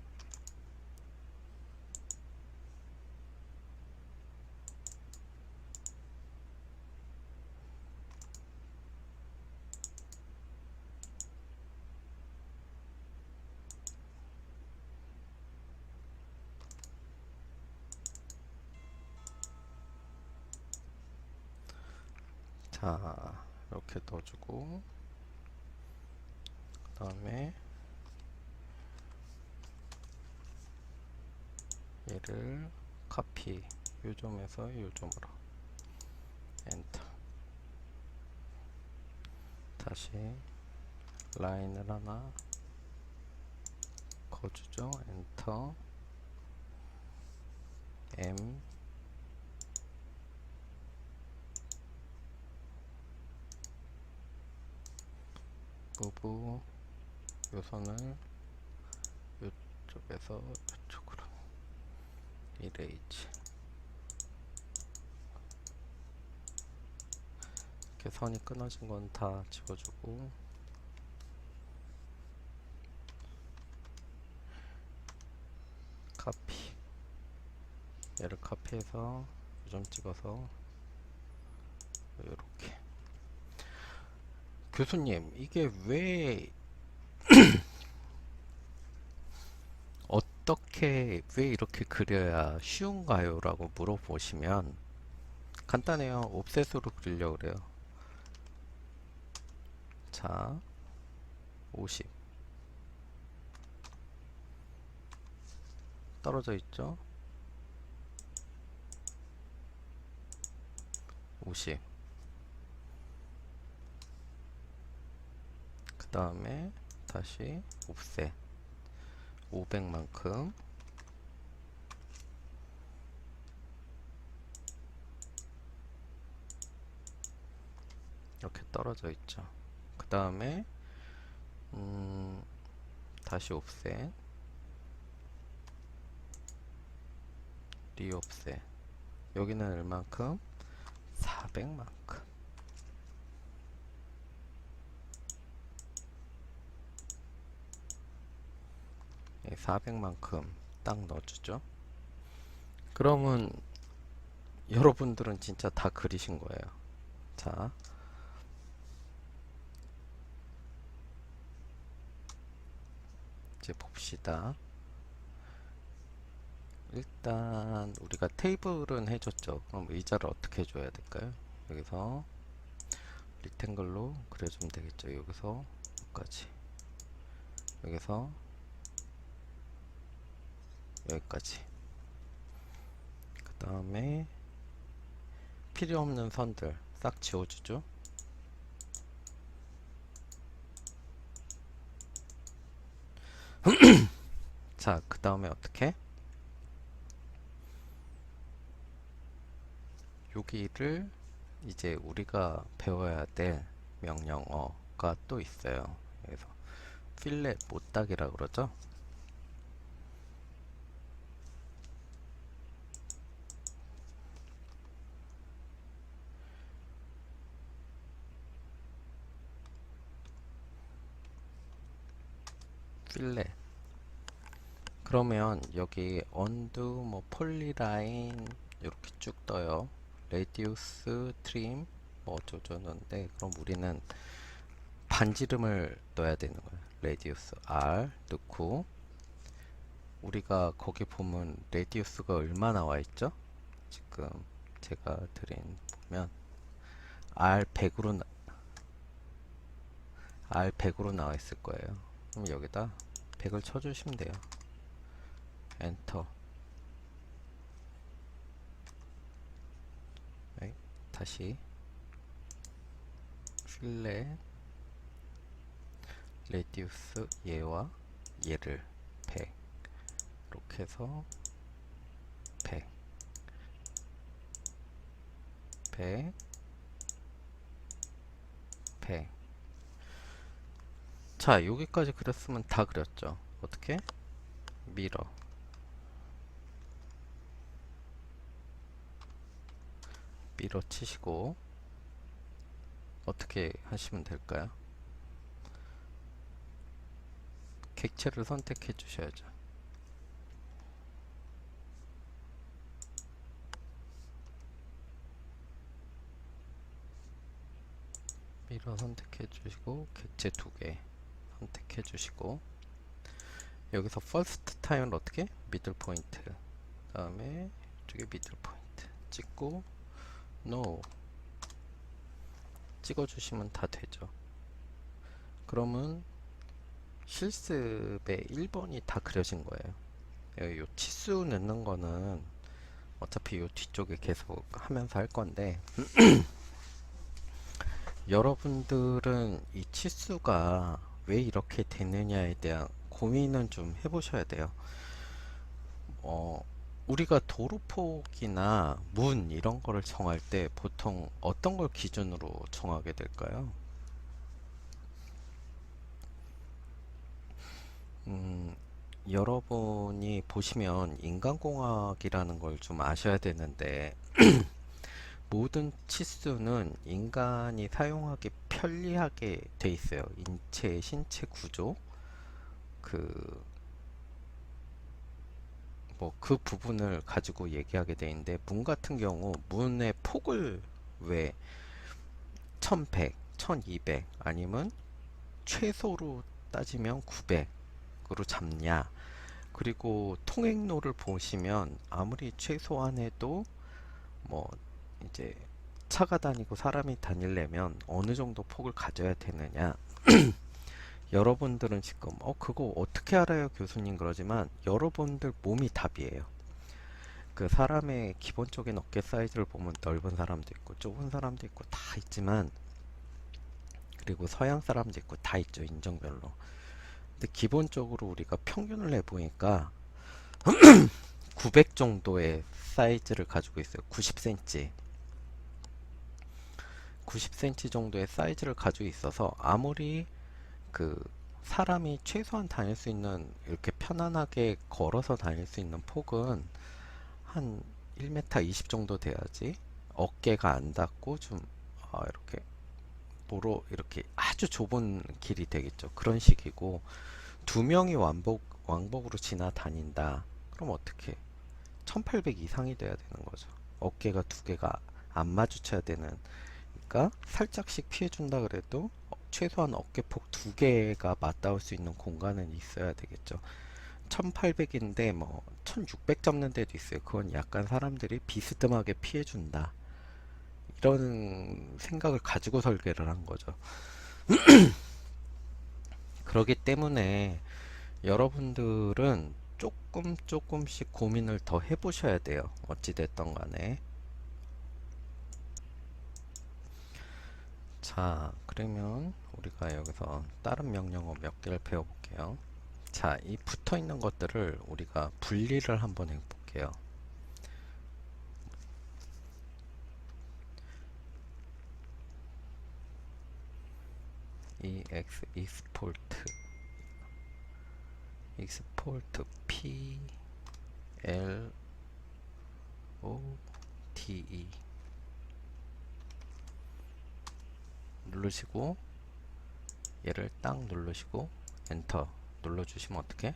자, 이렇게 넣어주고 그 다음에 얘를 카피 요점에서 요점으로 엔터. 다시 라인을 하나 그어주죠. 엔터. M 무브 요선을 요쪽에서 요쪽으로 이레이지. 이렇게 선이 끊어진 건 다 지워주고 카피. 얘를 카피해서 요점 찍어서 이렇게. 교수님 이게 왜 어떻게 왜 이렇게 그려야 쉬운가요? 라고 물어보시면 간단해요. 옵셋으로 그리려고 그래요. 자, 50 떨어져 있죠? 50. 그 다음에 다시 옵셋 500만큼 이렇게 떨어져 있죠. 그 다음에 다시 옵셋 리옵셋. 여기는 얼만큼? 400만큼. 400만큼 딱 넣어주죠. 그러면 여러분들은 진짜 다 그리신 거예요. 자, 이제 봅시다. 일단 우리가 테이블은 해줬죠. 그럼 의자를 어떻게 해줘야 될까요? 여기서 리탱글로 그려주면 되겠죠. 여기서 여기까지, 여기서 여기까지. 그 다음에 필요 없는 선들 싹 지워주죠. 자, 그 다음에 어떻게? 여기를 이제 우리가 배워야 될 명령어가 또 있어요. 그래서 필렛 못따기라 그러죠. 필렛. 그러면 여기 언두 뭐 폴리라인 이렇게 쭉 떠요. 레디우스 트림 뭐 어쩌저는데, 그럼 우리는 반지름을 넣어야 되는 거예요. 레디우스 R 넣고, 우리가 거기 보면 레디우스가 얼마 나와 있죠? 지금 제가 드린 보면 R100으로 나와 있을 거예요. 그럼 여기다 100을 쳐주시면 돼요. 엔터. 네, 다시 필렛 레디우스 얘와 얘를 100 이렇게 해서 100 100 100. 자, 여기까지 그렸으면 다 그렸죠. 어떻게? 미러 치시고 어떻게 하시면 될까요? 객체를 선택해 주셔야죠. 미러 선택해 주시고 객체 2개 선택해 주시고, 여기서 first time을 어떻게? 미들 포인트, 그 다음에 이쪽에 미들 포인트 찍고 no 찍어 주시면 다 되죠. 그러면 실습의 1번이 다 그려진 거예요. 여기 요 치수 넣는 거는 어차피 요 뒤쪽에 계속 하면서 할 건데, 여러분들은 이 치수가 왜 이렇게 되느냐에 대한 고민은 좀 해보셔야 돼요. 우리가 도로폭이나 문 이런 거를 정할 때 보통 어떤 걸 기준으로 정하게 될까요? 여러분이 보시면 인간공학이라는 걸 좀 아셔야 되는데, 모든 치수는 인간이 사용하기 편리하게 돼 있어요. 인체의 신체 구조, 그 그 부분을 가지고 얘기하게 돼 있는데, 문 같은 경우 문의 폭을 왜 1100, 1200 아니면 최소로 따지면 900으로 잡냐. 그리고 통행로를 보시면 아무리 최소한 해도 뭐 이제 차가 다니고 사람이 다니려면 어느 정도 폭을 가져야 되느냐. 여러분들은 지금 그거 어떻게 알아요 교수님 그러지만, 여러분들 몸이 답이에요. 그 사람의 기본적인 어깨 사이즈를 보면 넓은 사람도 있고 좁은 사람도 있고 다 있지만, 그리고 서양 사람도 있고 다 있죠, 인종별로. 근데 기본적으로 우리가 평균을 내보니까 900 정도의 사이즈를 가지고 있어요. 90cm 90cm 정도의 사이즈를 가지고 있어서, 아무리 그 사람이 최소한 다닐 수 있는, 이렇게 편안하게 걸어서 다닐 수 있는 폭은 한 1m 20 정도 돼야지 어깨가 안 닿고 좀 이렇게 도로 이렇게 아주 좁은 길이 되겠죠. 그런 식이고, 두 명이 왕복으로 지나다닌다. 그럼 어떻게? 1800 이상이 돼야 되는 거죠. 어깨가 두 개가 안 마주쳐야 되는. 그러니까 살짝씩 피해준다 그래도 최소한 어깨폭 두 개가 맞닿을 수 있는 공간은 있어야 되겠죠. 1800인데 뭐 1600 잡는 데도 있어요. 그건 약간 사람들이 비스듬하게 피해준다. 이런 생각을 가지고 설계를 한 거죠. 그렇기 때문에 여러분들은 조금씩 고민을 더 해보셔야 돼요. 어찌됐던 간에. 자, 그러면 우리가 여기서 다른 명령어 몇 개를 배워볼게요. 자, 이 붙어 있는 것들을 우리가 분리를 한번 해볼게요. ex export p l o t e 누르시고 얘를 딱 누르시고 엔터 눌러주시면 어떻게?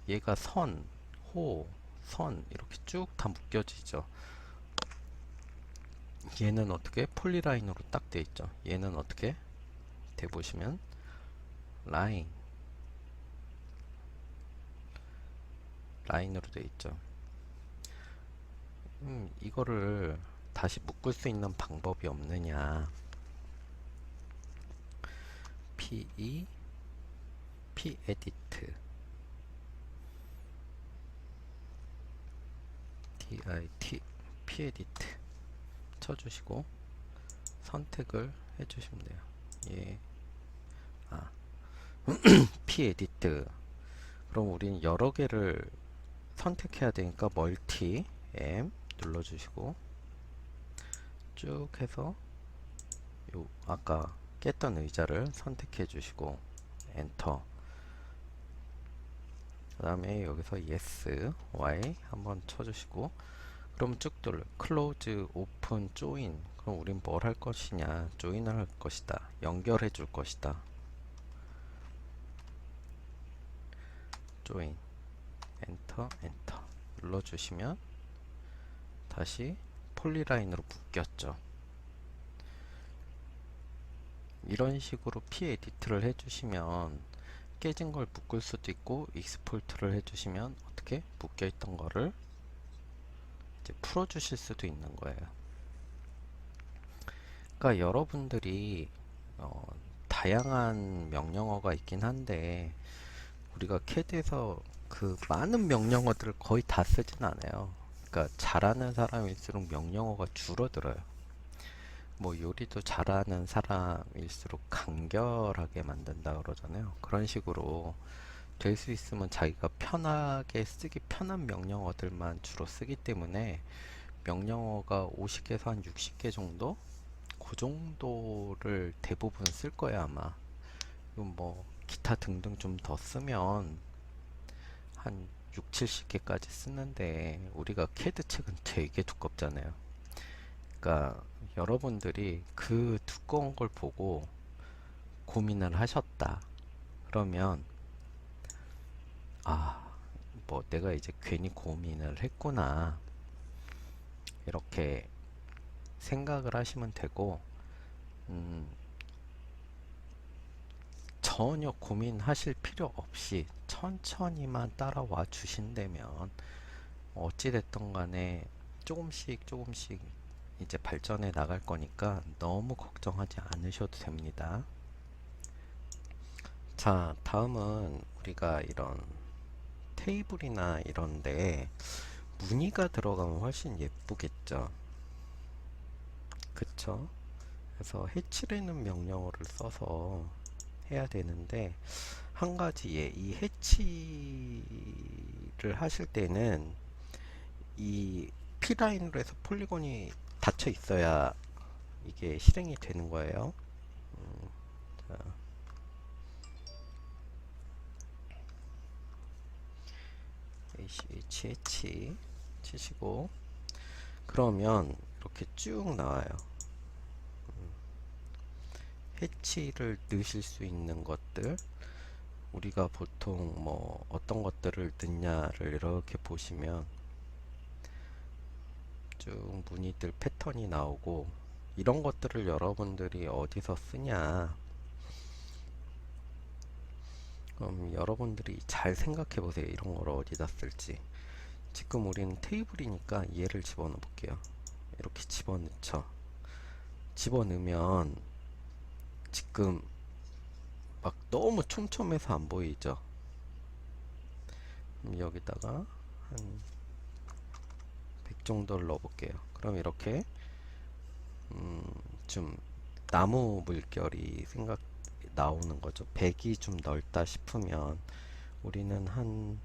얘가 선, 호, 선 이렇게 쭉 다 묶여지죠. 얘는 어떻게? 폴리라인으로 딱 돼 있죠. 얘는 어떻게? 돼 보시면 라인으로 돼 있죠. 이거를 다시 묶을 수 있는 방법이 없느냐? p-edit p-edit 쳐주시고 선택을 해주시면 돼요. 예, p-edit. 그럼 우리는 여러 개를 선택해야 되니까 멀티 M 눌러주시고 쭉 해서 요 아까 깼던 의자를 선택해 주시고 엔터. 그 다음에 여기서 yes, y 한번 쳐주시고 그럼 쭉 눌러 close, open, join. 그럼 우린 뭘 할 것이냐? join을 할 것이다. 연결해 줄 것이다. join 엔터 눌러주시면 다시 폴리라인으로 묶였죠. 이런 식으로 p 에디트를 해주시면 깨진 걸 묶을 수도 있고 익스포트를 해주시면 어떻게 묶여 있던 거를 이제 풀어주실 수도 있는 거예요. 그러니까 여러분들이 다양한 명령어가 있긴 한데 우리가 CAD에서 그 많은 명령어들을 거의 다 쓰진 않아요. 그러니까 잘하는 사람일수록 명령어가 줄어들어요. 뭐 요리도 잘하는 사람일수록 간결하게 만든다 그러잖아요. 그런 식으로 될 수 있으면 자기가 편하게 쓰기 편한 명령어들만 주로 쓰기 때문에 명령어가 50개에서 한 60개 정도? 그 정도를 대부분 쓸 거야 아마. 이건 뭐 기타 등등 좀 더 쓰면 한 6, 70개까지 쓰는데 우리가 캐드 책은 되게 두껍잖아요. 그러니까 여러분들이 그 두꺼운 걸 보고 고민을 하셨다. 그러면 뭐 내가 이제 괜히 고민을 했구나. 이렇게 생각을 하시면 되고 전혀 고민하실 필요 없이 천천히만 따라와 주신다면 어찌됐든 간에 조금씩 이제 발전해 나갈 거니까 너무 걱정하지 않으셔도 됩니다. 자, 다음은 우리가 이런 테이블이나 이런데 무늬가 들어가면 훨씬 예쁘겠죠. 그쵸? 그래서 해치라는 명령어를 써서 해야 되는데 한 가지에 이 해치를 하실 때는 이 P라인으로 해서 폴리곤이 닫혀 있어야 이게 실행이 되는 거예요. 자, ACH 치시고 그러면 이렇게 쭉 나와요. 해치를 넣으실 수 있는 것들, 우리가 보통 뭐 어떤 것들을 넣냐를 이렇게 보시면 쭉 무늬들 패턴이 나오고, 이런 것들을 여러분들이 어디서 쓰냐, 그럼 여러분들이 잘 생각해 보세요. 이런 걸 어디다 쓸지. 지금 우리는 테이블이니까 얘를 집어넣어 볼게요. 이렇게 집어넣죠. 집어넣으면 지금 막 너무 촘촘해서 안 보이죠. 그럼 여기다가 한 100 정도를 넣어 볼게요. 그럼 이렇게 좀 나무 물결이 생각 나오는 거죠. 100이 좀 넓다 싶으면 우리는 한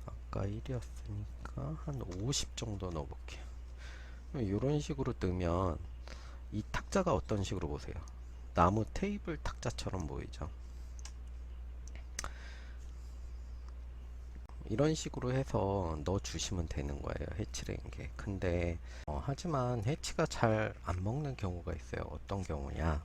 아까 1이었으니까 한 50 정도 넣어 볼게요. 이런 식으로 넣으면 이 탁자가 어떤 식으로 보세요? 나무 테이블 탁자처럼 보이죠? 이런 식으로 해서 넣어 주시면 되는 거예요. 해치라는 게. 근데 하지만 해치가 잘 안 먹는 경우가 있어요. 어떤 경우냐?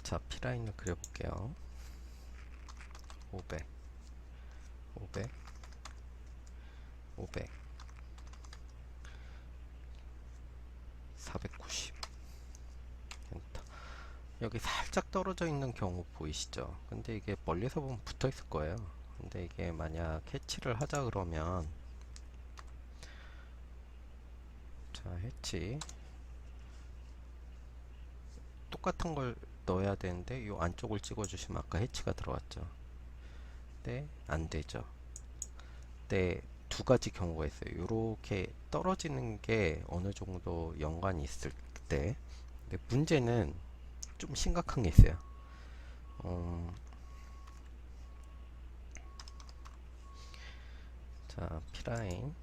자, P라인을 그려볼게요. 500, 500, 500, 490. 엔터. 여기 살짝 떨어져 있는 경우 보이시죠? 근데 이게 멀리서 보면 붙어 있을 거예요. 근데 이게 만약 해치를 하자 그러면, 자, 해치 똑같은 걸 넣어야 되는데 이 안쪽을 찍어주시면 아까 해치가 들어왔죠. 네, 안 되죠. 네, 두 가지 경우가 있어요. 이렇게 떨어지는 게 어느 정도 연관이 있을 때. 근데 문제는 좀 심각한 게 있어요. 자, P라인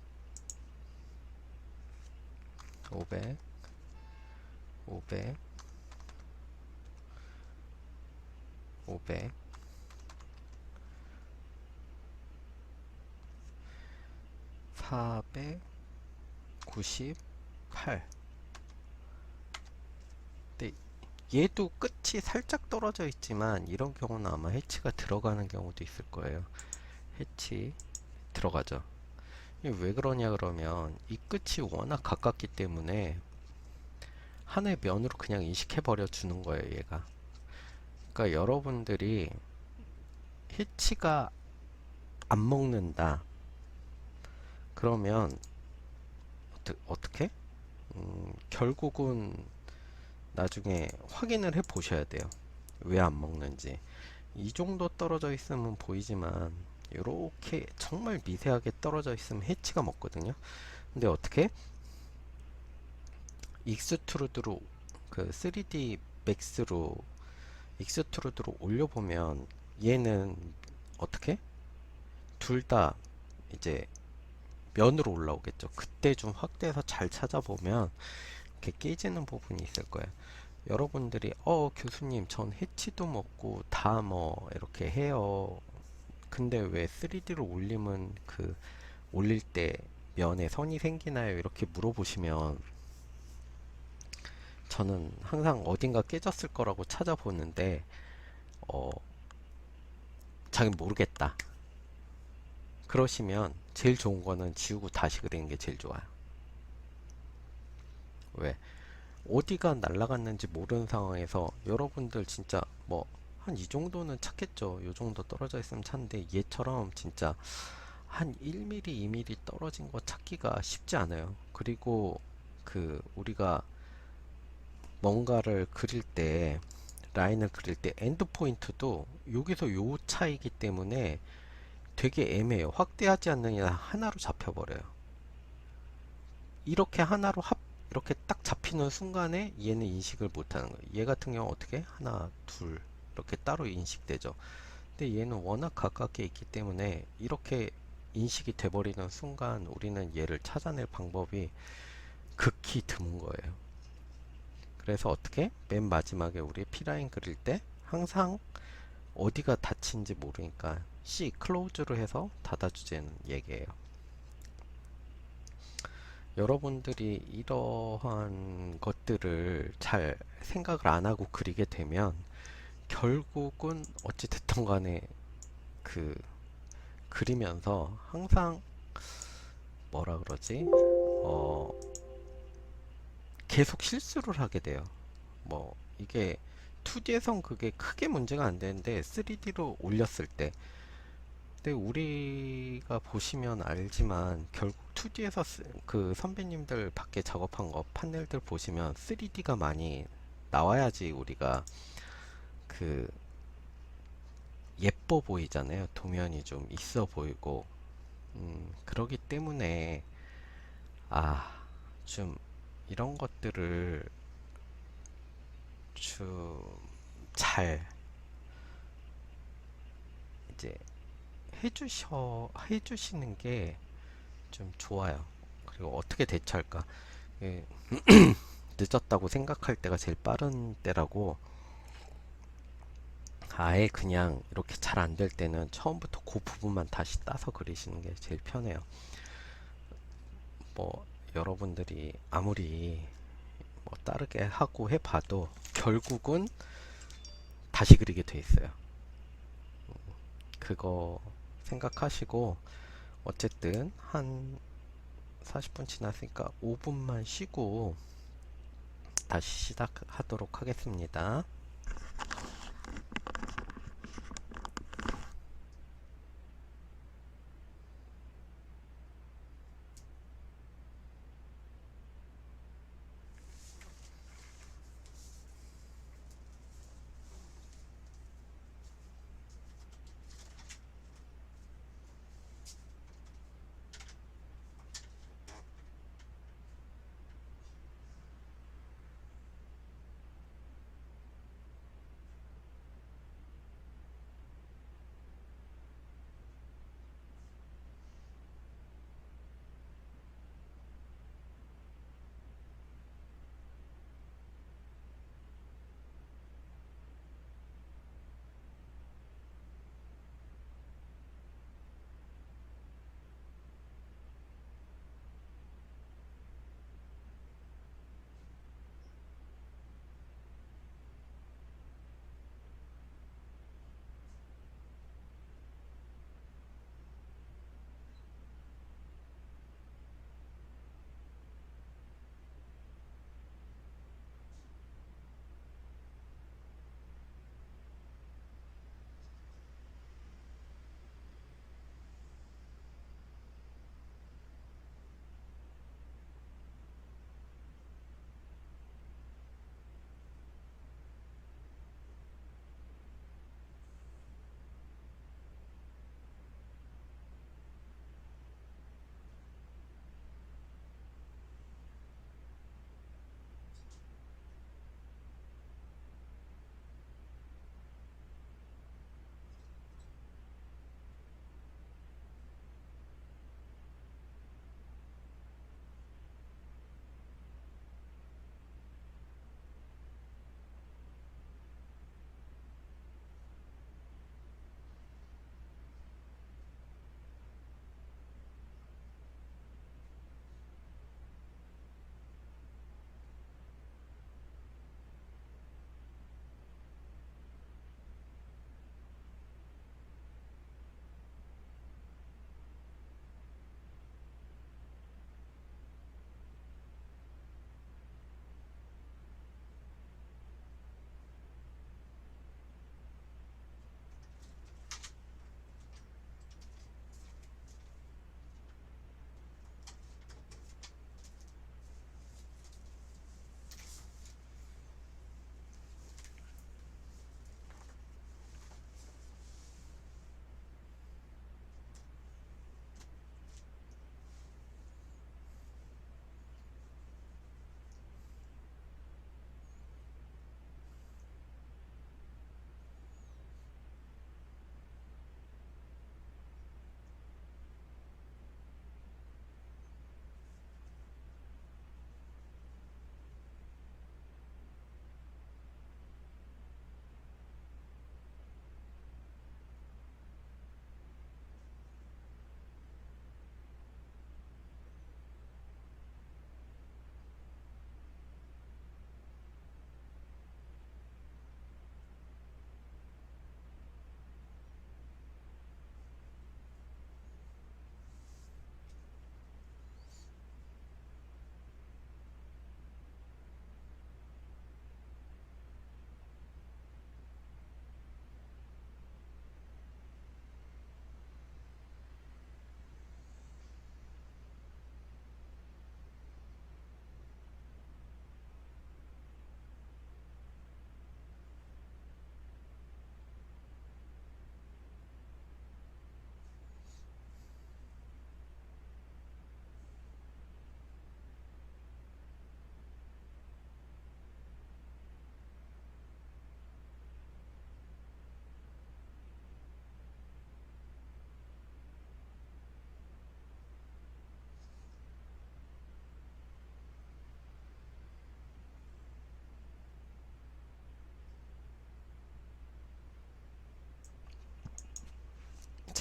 500, 500, 500, 498. 근데 얘도 끝이 살짝 떨어져 있지만 이런 경우는 아마 해치가 들어가는 경우도 있을 거예요. 해치 들어가죠. 이게 왜 그러냐 그러면 이 끝이 워낙 가깝기 때문에 하나의 면으로 그냥 인식해 버려 주는 거예요, 얘가. 그러니까 여러분들이 해치가 안 먹는다. 그러면 어떻게? 결국은 나중에 확인을 해 보셔야 돼요. 왜 안 먹는지. 이 정도 떨어져 있으면 보이지만 이렇게 정말 미세하게 떨어져 있으면 해치가 먹거든요. 근데 어떻게? 익스트루드로 그 3D 맥스로 익스트루드로 올려보면 얘는 어떻게? 둘 다 이제 면으로 올라오겠죠. 그때 좀 확대해서 잘 찾아보면 이렇게 깨지는 부분이 있을 거예요. 여러분들이 교수님 전 해치도 먹고 다 뭐 이렇게 해요. 근데 왜 3D로 올리면 그 올릴 때 면에 선이 생기나요? 이렇게 물어보시면 저는 항상 어딘가 깨졌을 거라고 찾아보는데 어, 자기는 모르겠다. 그러시면 제일 좋은 거는 지우고 다시 그리는 게 제일 좋아요. 왜? 어디가 날아갔는지 모르는 상황에서 여러분들 진짜 뭐 한 이 정도는 찾겠죠. 이 정도 떨어져 있으면 찾는데 얘처럼 진짜 한 1mm, 2mm 떨어진 거 찾기가 쉽지 않아요. 그리고 그 우리가 뭔가를 그릴 때 라인을 그릴 때 엔드 포인트도 여기서 요 차이기 때문에 되게 애매해요. 확대하지 않느냐 하나로 잡혀버려요. 이렇게 하나로 이렇게 딱 잡히는 순간에 얘는 인식을 못하는 거예요. 얘 같은 경우 어떻게? 하나, 둘 이렇게 따로 인식되죠. 근데 얘는 워낙 가깝게 있기 때문에 이렇게 인식이 돼버리는 순간 우리는 얘를 찾아낼 방법이 극히 드문 거예요. 그래서 어떻게? 맨 마지막에 우리 P라인 그릴 때 항상 어디가 닫힌지 모르니까 C 클로즈로 해서 닫아주자는 얘기예요. 여러분들이 이러한 것들을 잘 생각을 안 하고 그리게 되면 결국은 어찌 됐든 간에 그 그리면서 항상 뭐라 그러지? 어, 계속 실수를 하게 돼요. 뭐 이게 2D에선 그게 크게 문제가 안 되는데 3D로 올렸을 때 근데 우리가 보시면 알지만 결국 2D에서 그 선배님들 밖에 작업한 거 판넬들 보시면 3D가 많이 나와야지 우리가 그 예뻐 보이잖아요. 도면이 좀 있어 보이고 그러기 때문에 좀 이런 것들을 좀 잘 이제 해주시는 게 좀 좋아요. 그리고 어떻게 대처할까? 예, 늦었다고 생각할 때가 제일 빠른 때라고 아예 그냥 이렇게 잘 안 될 때는 처음부터 그 부분만 다시 따서 그리시는 게 제일 편해요. 뭐 여러분들이 아무리 뭐 다르게 하고 해봐도 결국은 다시 그리게 돼 있어요. 그거 생각하시고 어쨌든 한 40분 지났으니까 5분만 쉬고 다시 시작하도록 하겠습니다.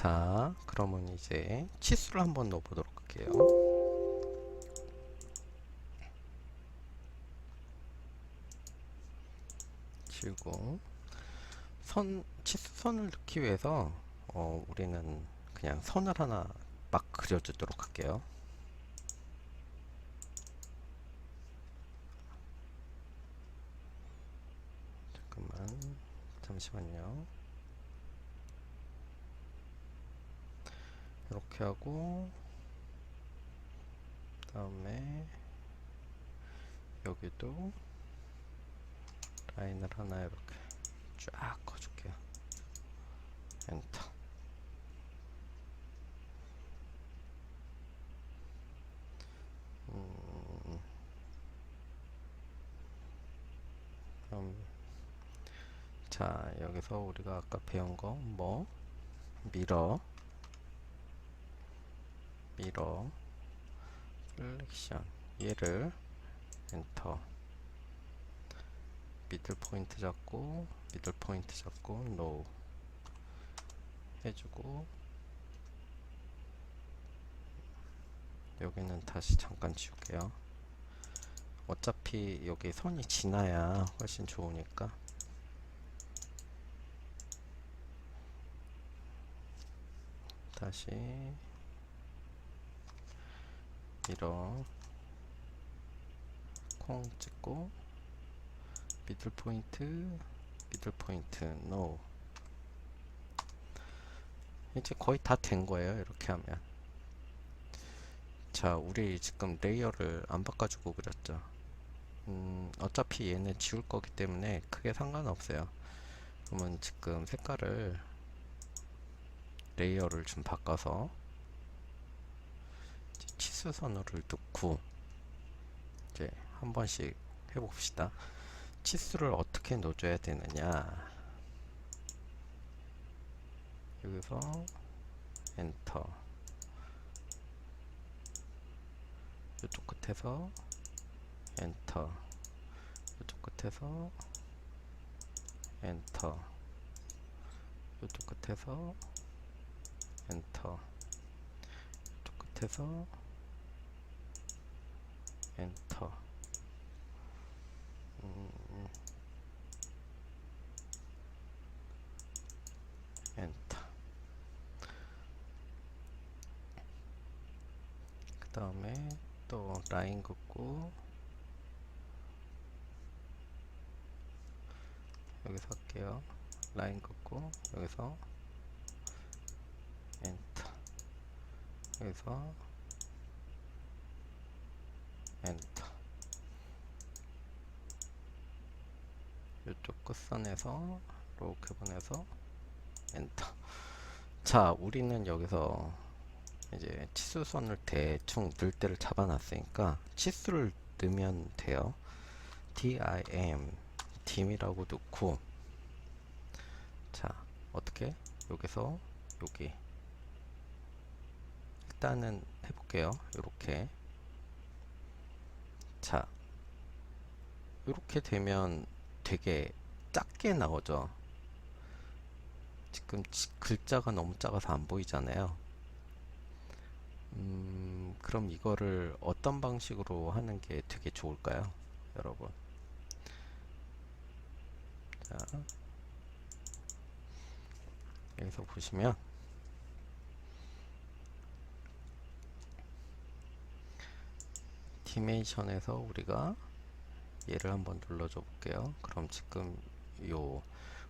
자, 그러면 이제 치수를 한번 넣어보도록 할게요. 지우고 치수선을 넣기 위해서 우리는 그냥 선을 하나 막 그려주도록 할게요. 잠깐만, 잠시만요. 이렇게 하고, 그 다음에 여기도 라인을 하나 이렇게 쫙 그어줄게요. 엔터. 자, 여기서 우리가 아까 배운 거 뭐 미러 셀렉션, 얘를 엔터, 미들 포인트 잡고 노우 해주고, 여기는 다시 잠깐 지울게요. 어차피 여기 선이 지나야 훨씬 좋으니까. 다시 미러 콩 찍고 미들 포인트 노. 이제 거의 다 된 거예요. 이렇게 하면. 자, 우리 지금 레이어를 안 바꿔주고 그렸죠. 어차피 얘는 지울 거기 때문에 크게 상관없어요. 그러면 지금 색깔을 레이어를 좀 바꿔서 치수선호를 넣고 이제 한 번씩 해봅시다. 치수를 어떻게 넣어줘야 되느냐. 여기서 엔터, 이쪽 끝에서 엔터, 이쪽 끝에서 엔터, 이쪽 끝에서 엔터, 이쪽 끝에서 엔터. 엔터. 그 다음에 또 라인 긋고 여기서 할게요. 라인 긋고 여기서 엔터, 여기서 엔터, 이쪽 끝선에서 이렇게 보내서 엔터. 자, 우리는 여기서 이제 치수선을 대충 넣을 때를 잡아놨으니까 치수를 넣으면 돼요. dim이라고 넣고, 자, 어떻게? 여기서 여기 일단은 해볼게요. 요렇게. 자, 이렇게 되면 되게 작게 나오죠. 지금 글자가 너무 작아서 안 보이잖아요. 그럼 이거를 어떤 방식으로 하는 게 되게 좋을까요, 여러분? 자, 여기서 보시면 디멘션에서 우리가 얘를 한번 눌러줘 볼게요. 그럼 지금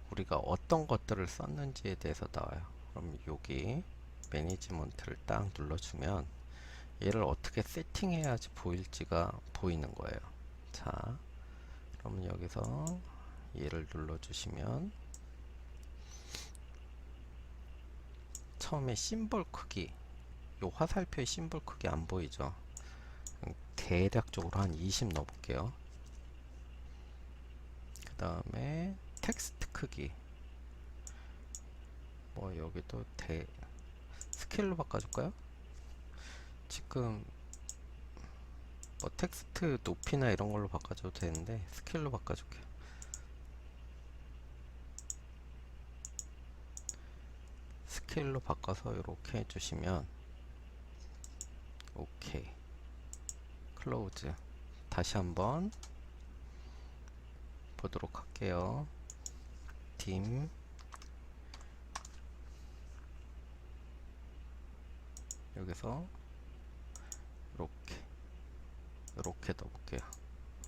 우리가 어떤 것들을 썼는지에 대해서 나와요. 그럼 여기 매니지먼트를 딱 눌러주면 얘를 어떻게 세팅해야지 보일지가 보이는 거예요. 자, 그러면 여기서 얘를 눌러주시면 처음에 심볼 크기, 요 화살표의 심볼 크기 안 보이죠? 대략적으로 한 20 넣어볼게요. 그 다음에 텍스트 크기, 뭐 여기도 스케일로 바꿔줄까요? 지금 뭐 텍스트 높이나 이런 걸로 바꿔줘도 되는데 스케일로 바꿔줄게요. 스케일로 바꿔서 이렇게 해주시면 오케이. 클로즈. 다시 한번 보도록 할게요. dim 여기서 이렇게 넣어볼게요.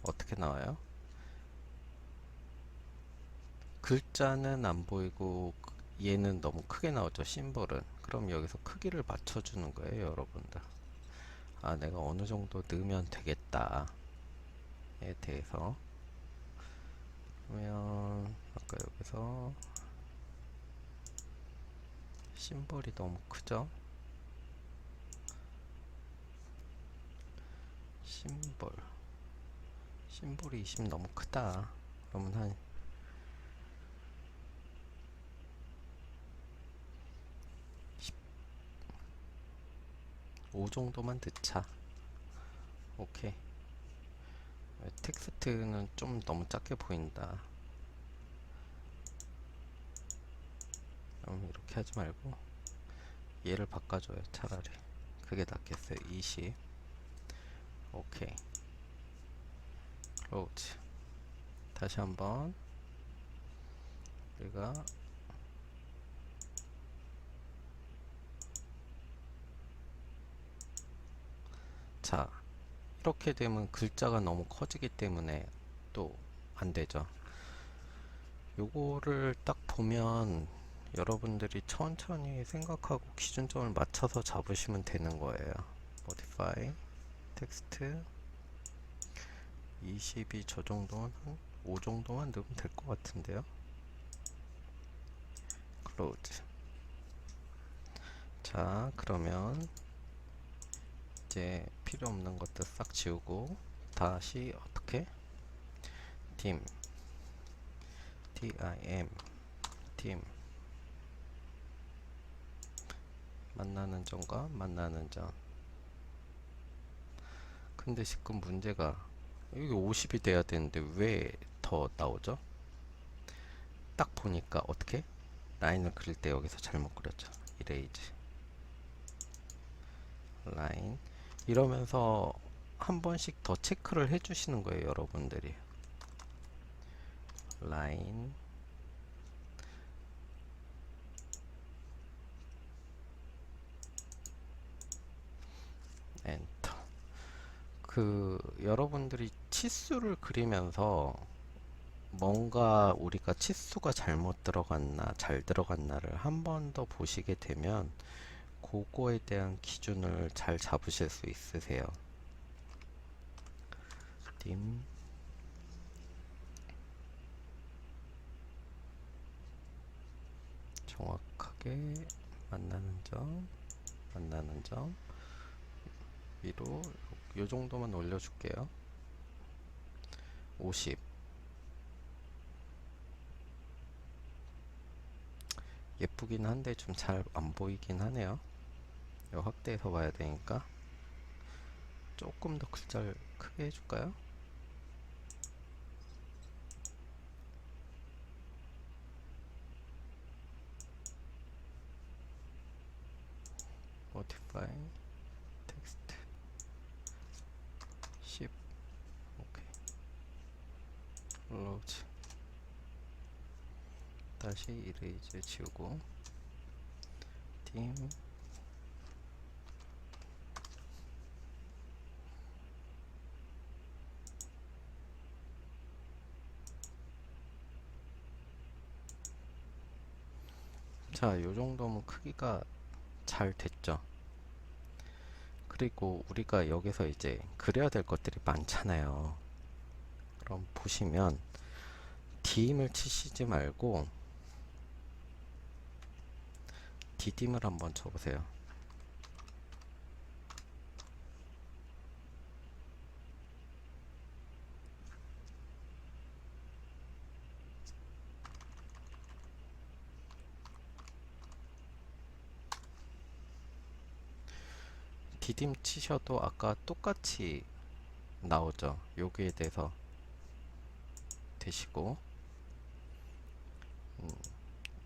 어떻게 나와요? 글자는 안 보이고 얘는 너무 크게 나오죠, 심볼은. 그럼 여기서 크기를 맞춰주는 거예요, 여러분들. 아, 내가 어느 정도 넣으면 되겠다에 대해서. 그러면 아까 여기서 심볼이 너무 크죠? 심볼이 20 너무 크다. 그러면 한 5 정도만 넣자. 오케이. 텍스트는 좀 너무 작게 보인다. 그럼 이렇게 하지 말고 얘를 바꿔줘요. 차라리 그게 낫겠어요. 20. 오케이. 클로즈. 다시 한번 우리가 자, 이렇게 되면 글자가 너무 커지기 때문에 또 안되죠. 요거를 딱 보면 여러분들이 천천히 생각하고 기준점을 맞춰서 잡으시면 되는 거예요. modify 텍스트 22 저 정도만 한 5 정도만 넣으면 될 것 같은데요. close. 자, 그러면 이제 필요 없는 것들 싹 지우고 다시 어떻게 dim dim 만나는 점과 만나는 점. 근데 지금 문제가 여기 50이 돼야 되는데 왜 더 나오죠? 딱 보니까 어떻게 라인을 그릴 때 여기서 잘못 그렸죠. 이레이즈 라인 이러면서 한 번씩 더 체크를 해 주시는 거예요, 여러분들이. 라인 엔터. 여러분들이 치수를 그리면서 뭔가 우리가 치수가 잘못 들어갔나 잘 들어갔나를 한 번 더 보시게 되면 그거에 대한 기준을 잘 잡으실 수 있으세요. dim 정확하게 만나는 점 위로 요 정도만 올려줄게요. 50. 예쁘긴 한데 좀 잘 안 보이긴 하네요. 요 확대해서 봐야 되니까 조금 더 글자를 크게 해줄까요? modify text 10. 오케이. close. 다시 이레이즈 지우고 dim 자, 요 정도면 크기가 잘 됐죠. 그리고 우리가 여기서 이제 그려야 될 것들이 많잖아요. 그럼 보시면 dim을 치시지 말고 ddim을 한번 쳐보세요. dd임 치셔도 아까 똑같이 나오죠. 여기에 대해서 되시고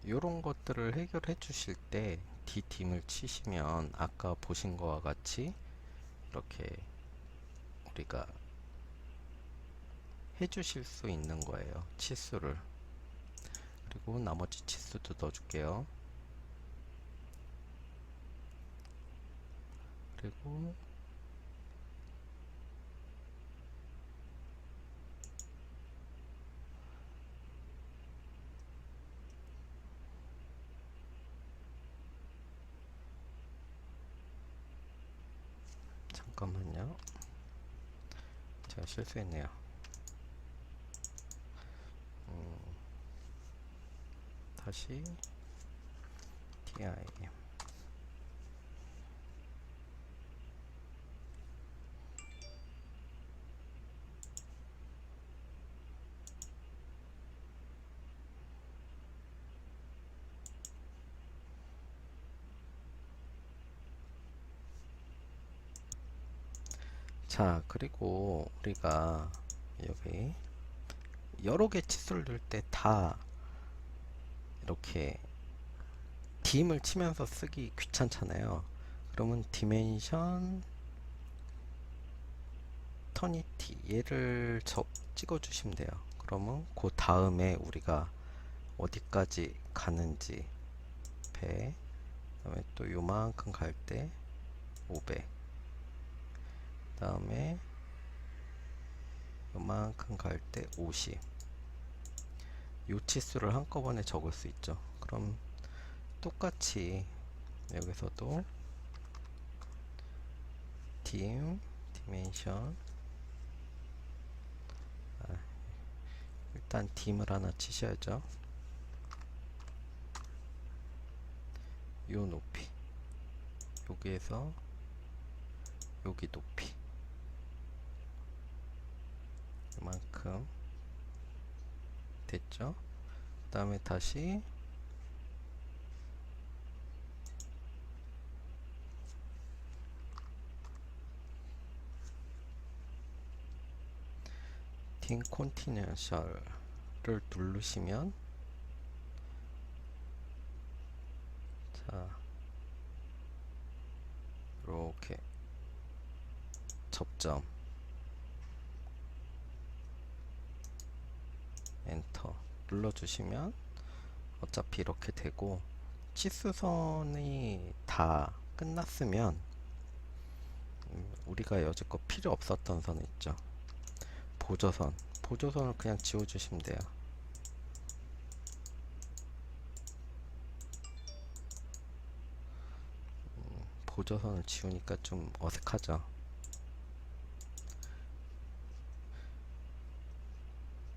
요런 것들을 해결해 주실 때 D팀을 치시면 아까 보신 거와 같이 이렇게 우리가 해 주실 수 있는 거예요. 치수를. 그리고 나머지 치수도 넣어줄게요. 그리고 잠깐만요. 제가 실수했네요. 다시 TI. 자, 그리고 우리가 여기 여러 개 치수를 넣을 때 다 이렇게 딤을 치면서 쓰기 귀찮잖아요. 그러면 디멘션 터니티 얘를 찍어 주시면 돼요. 그러면 그 다음에 우리가 어디까지 가는지 100, 그다음에 또 요만큼 갈 때 500, 그다음에 요만큼 갈 때 50. 요 치수를 한꺼번에 적을 수 있죠. 그럼 똑같이 여기서도 디멘션 일단 딤을 하나 치셔야죠. 요 높이, 여기에서 여기 높이 이만큼 됐죠. 그 다음에 다시 딤 컨티넨셜을 누르시면 자 이렇게 접점 엔터 눌러주시면 어차피 이렇게 되고, 치수선이 다 끝났으면 우리가 여지껏 필요 없었던 선 있죠. 보조선을 그냥 지워주시면 돼요. 보조선을 지우니까 좀 어색하죠.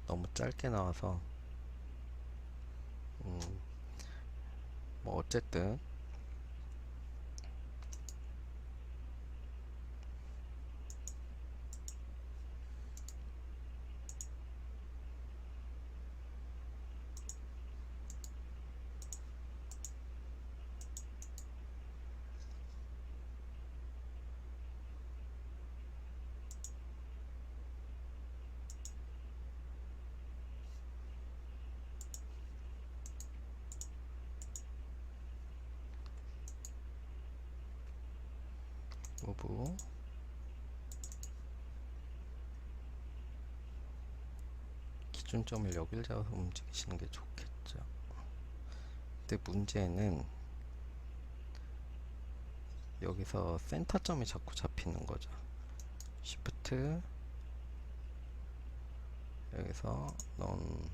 너무 짧게 나와서 뭐 어쨌든 무브 기준점을 여길 잡아서 움직이시는 게 좋겠죠. 근데 문제는 여기서 센터점이 자꾸 잡히는 거죠. Shift 여기서 넌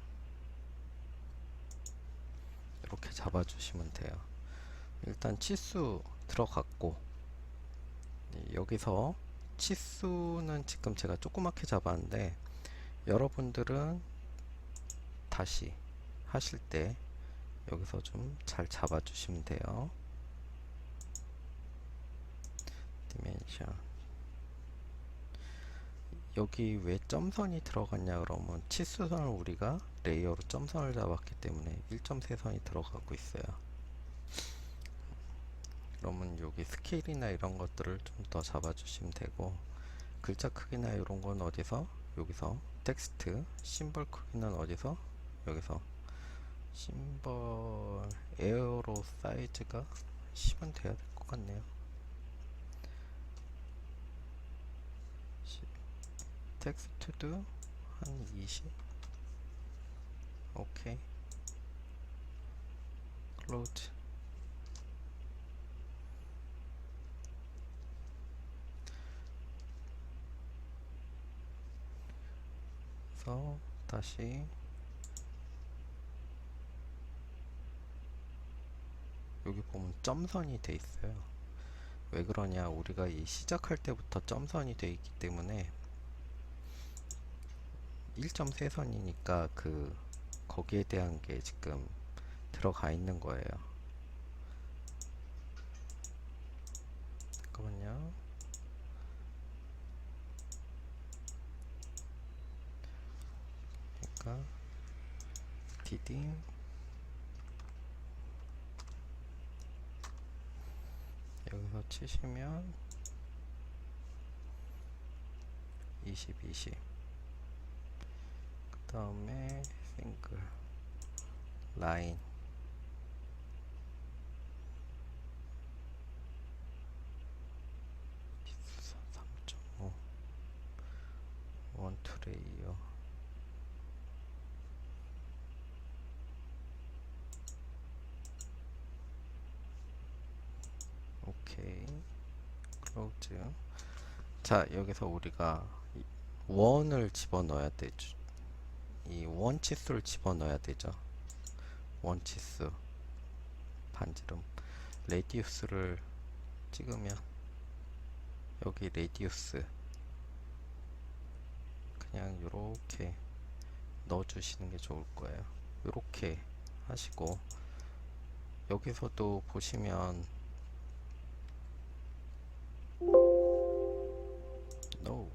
이렇게 잡아주시면 돼요. 일단 치수 들어갔고, 여기서 치수는 지금 제가 조그맣게 잡았는데 여러분들은 다시 하실 때 여기서 좀 잘 잡아주시면 돼요. 디멘션 여기 왜 점선이 들어갔냐 그러면 치수선을 우리가 레이어로 점선을 잡았기 때문에 1.3선이 들어가고 있어요. 그러면 여기 스케일이나 이런 것들을 좀 더 잡아주시면 되고, 글자 크기나 이런 건 어디서 여기서 텍스트 심벌 크기는 어디서 여기서 심벌 에어로 사이즈가 10은 돼야 될 것 같네요. 10. 텍스트도 한 20. 오케이. 클로즈. 그래서 다시 여기 보면 점선이 돼 있어요. 왜 그러냐, 우리가 이 시작할 때부터 점선이 돼 있기 때문에 1.3선이니까 거기에 대한 게 지금 들어가 있는 거예요. 잠깐만요. 그러니까 디딩 여기서 치시면 20, 20. 그 다음에 싱글 라인 3.5 원투 레이어. 오케이. 클로즈. 자, 여기서 우리가 원을 집어넣어야 되죠. 이 원치수를 집어넣어야 되죠. 원치수 반지름 레디우스를 찍으면 여기 레디우스 그냥 요렇게 넣어주시는 게 좋을 거예요. 요렇게 하시고 여기서도 보시면 no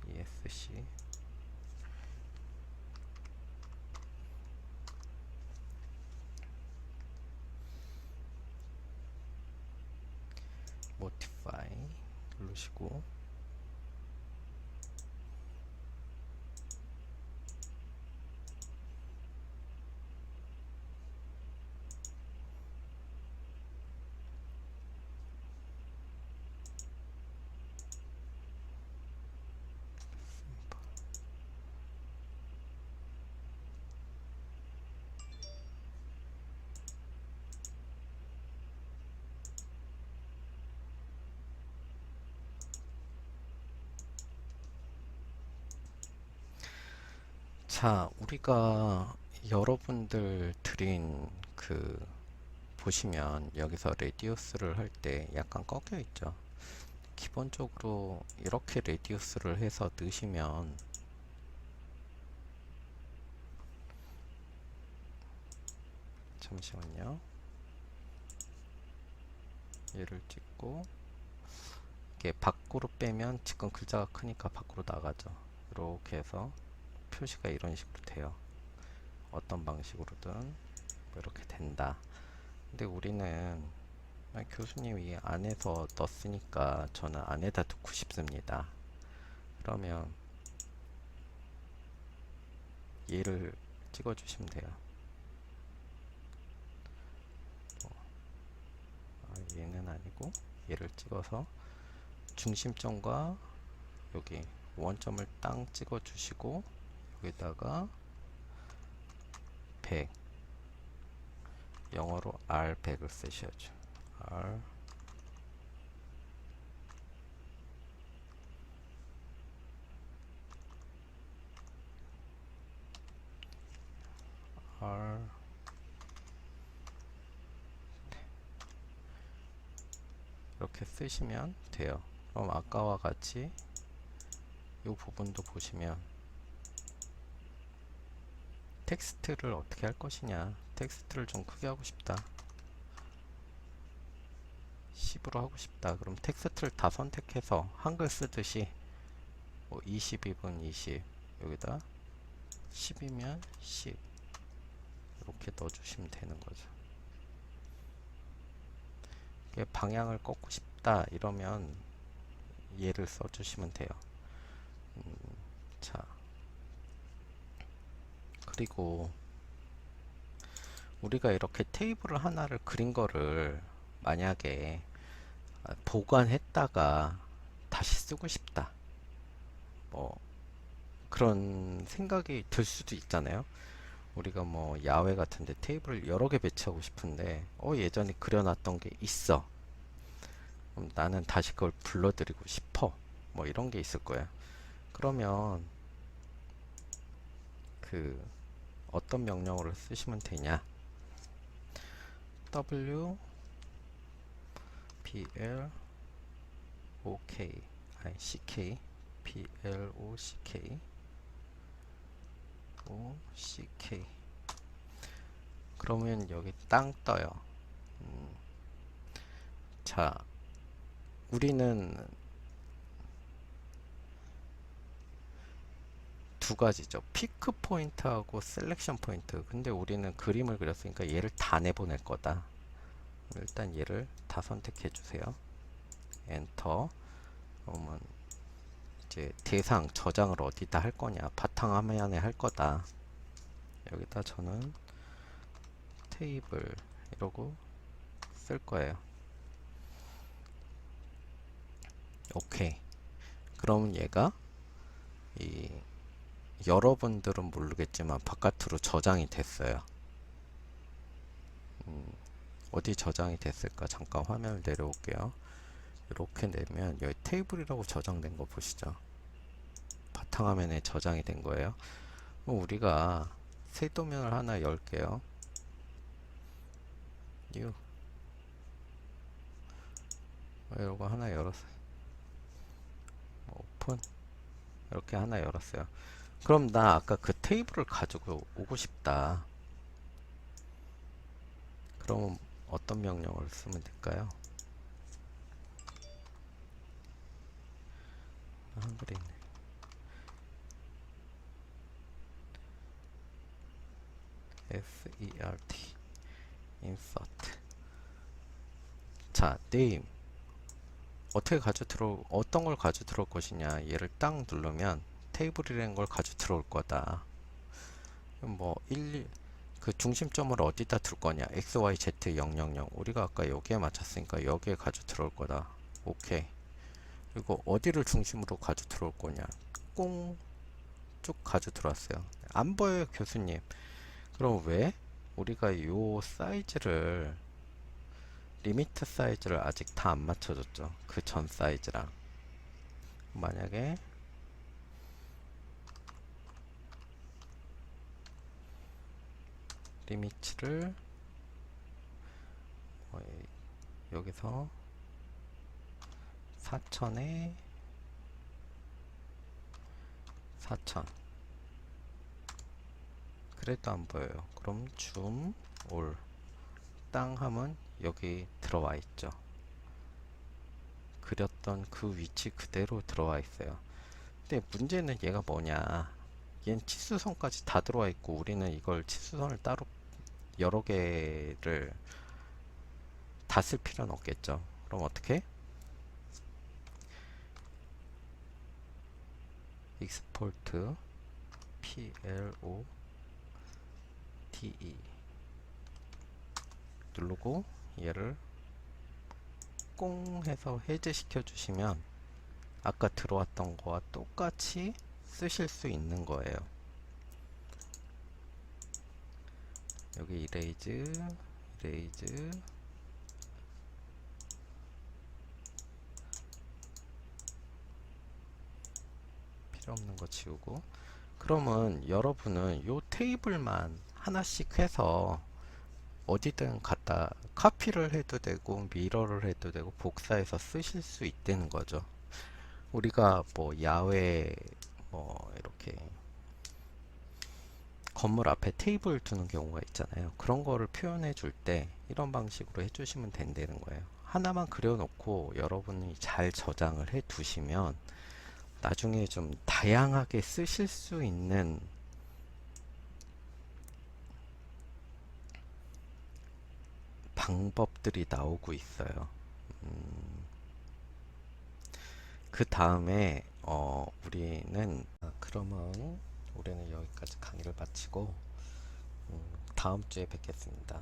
ESC modify 누르시고 자, 우리가 여러분들 드린 보시면 여기서 레디우스를 할 때 약간 꺾여 있죠. 기본적으로 이렇게 레디우스를 해서 넣으시면 잠시만요. 얘를 찍고 이게 밖으로 빼면 지금 글자가 크니까 밖으로 나가죠. 이렇게 해서 표시가 이런 식으로 돼요. 어떤 방식으로든 뭐 이렇게 된다. 근데 우리는 교수님이 안에서 넣었으니까 저는 안에다 두고 싶습니다. 그러면 얘를 찍어 주시면 돼요. 얘는 아니고 얘를 찍어서 중심점과 여기 원점을 땅 찍어 주시고 여기다가 100 영어로 R100을 쓰셔야죠. R R 이렇게 쓰시면 돼요. 그럼 아까와 같이 이 부분도 보시면 텍스트를 어떻게 할 것이냐, 텍스트를 좀 크게 하고 싶다, 10으로 하고 싶다. 그럼 텍스트를 다 선택해서 한글 쓰듯이 뭐 20이면 20 여기다 10이면 10 이렇게 넣어주시면 되는 거죠. 방향을 꺾고 싶다 이러면 얘를 써주시면 돼요. 자, 그리고 우리가 이렇게 테이블을 하나를 그린 거를 만약에 보관했다가 다시 쓰고 싶다. 뭐 그런 생각이 들 수도 있잖아요. 우리가 뭐 야외 같은데 테이블을 여러 개 배치하고 싶은데 예전에 그려놨던 게 있어. 그럼 나는 다시 그걸 불러들이고 싶어. 뭐 이런 게 있을 거야. 그러면 그 어떤 명령어를 쓰시면 되냐? W B L O K 아니 C K B L O C K O C K 그러면 여기 땅 떠요. 자, 우리는 두 가지죠. 피크 포인트하고 셀렉션 포인트. 근데 우리는 그림을 그렸으니까 얘를 다 내보낼 거다. 일단 얘를 다 선택해 주세요. 엔터. 그러면 이제 대상 저장을 어디다 할 거냐? 바탕 화면에 할 거다. 여기다 저는 테이블 이러고 쓸 거예요. 오케이. 그럼 얘가 이 여러분들은 모르겠지만 바깥으로 저장이 됐어요. 어디 저장이 됐을까? 잠깐 화면을 내려올게요. 이렇게 내면 여기 테이블이라고 저장된 거 보시죠. 바탕화면에 저장이 된 거예요. 그럼 우리가 새 도면을 하나 열게요. 뉴. 이거 하나 열었어요. 오픈. 이렇게 하나 열었어요. 그럼 나 아까 그 테이블을 가지고 오고 싶다. 그럼 어떤 명령어를 쓰면 될까요? 한글이 있네. SERT insert. 자, name 어떤 걸 가져 들어올 것이냐. 얘를 딱 누르면 테이블이라는 걸 가져 들어올 거다. 뭐 그 중심점을 어디다 둘 거냐. X, Y, Z 000. 우리가 아까 여기에 맞췄으니까 여기에 가져 들어올 거다. 오케이. 그리고 어디를 중심으로 가져 들어올 거냐. 꽁 쭉 가져 들어왔어요. 안 보여요, 교수님. 그럼 왜? 우리가 요 사이즈를 리미트 사이즈를 아직 다 안 맞춰줬죠. 그 전 사이즈랑. 만약에 리미트를 여기서 4000에 4000 그래도 안 보여요. 그럼 줌 올 땅 하면 여기 들어와 있죠. 그렸던 그 위치 그대로 들어와 있어요. 근데 문제는 얘가 뭐냐. 얘는 치수선까지 다 들어와 있고 우리는 이걸 치수선을 따로 여러 개를 다 쓸 필요는 없겠죠. 그럼 어떻게? 익스포트 PLOTE 누르고 얘를 꽁 해서 해제시켜 주시면 아까 들어왔던 거와 똑같이 쓰실 수 있는 거예요. 여기 이레이즈 필요 없는 거 지우고. 그러면 여러분은 요 테이블만 하나씩 해서 어디든 갖다 카피를 해도 되고 미러를 해도 되고 복사해서 쓰실 수 있다는 거죠. 우리가 뭐 야외 뭐 이렇게 건물 앞에 테이블 두는 경우가 있잖아요. 그런 거를 표현해 줄 때 이런 방식으로 해주시면 된다는 거예요. 하나만 그려놓고 여러분이 잘 저장을 해 두시면 나중에 좀 다양하게 쓰실 수 있는 방법들이 나오고 있어요. 그 다음에 그러면 우리는 여기까지 강의를 마치고 다음 주에 뵙겠습니다.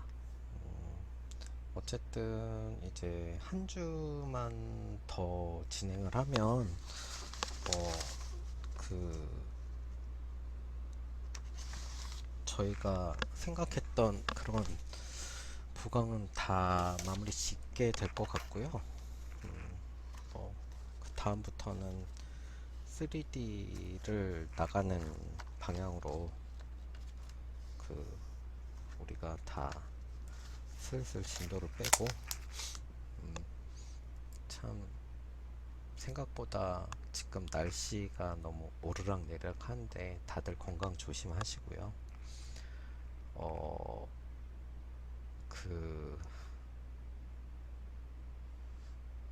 어쨌든 이제 한 주만 더 진행을 하면 그 저희가 생각했던 그런 부강은 다 마무리 짓게 될 것 같고요. 그 다음부터는 3D를 나가는 방향으로 그 우리가 다 슬슬 진도를 빼고 참 생각보다 지금 날씨가 너무 오르락내리락 하는데 다들 건강 조심하시고요. 어, 그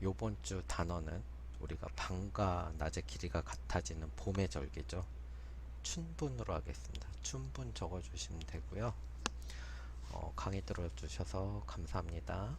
요번 주 단어는 우리가 밤과 낮의 길이가 같아지는 봄의 절기죠. 춘분으로 하겠습니다. 춘분 적어주시면 되고요. 강의 들어주셔서 감사합니다.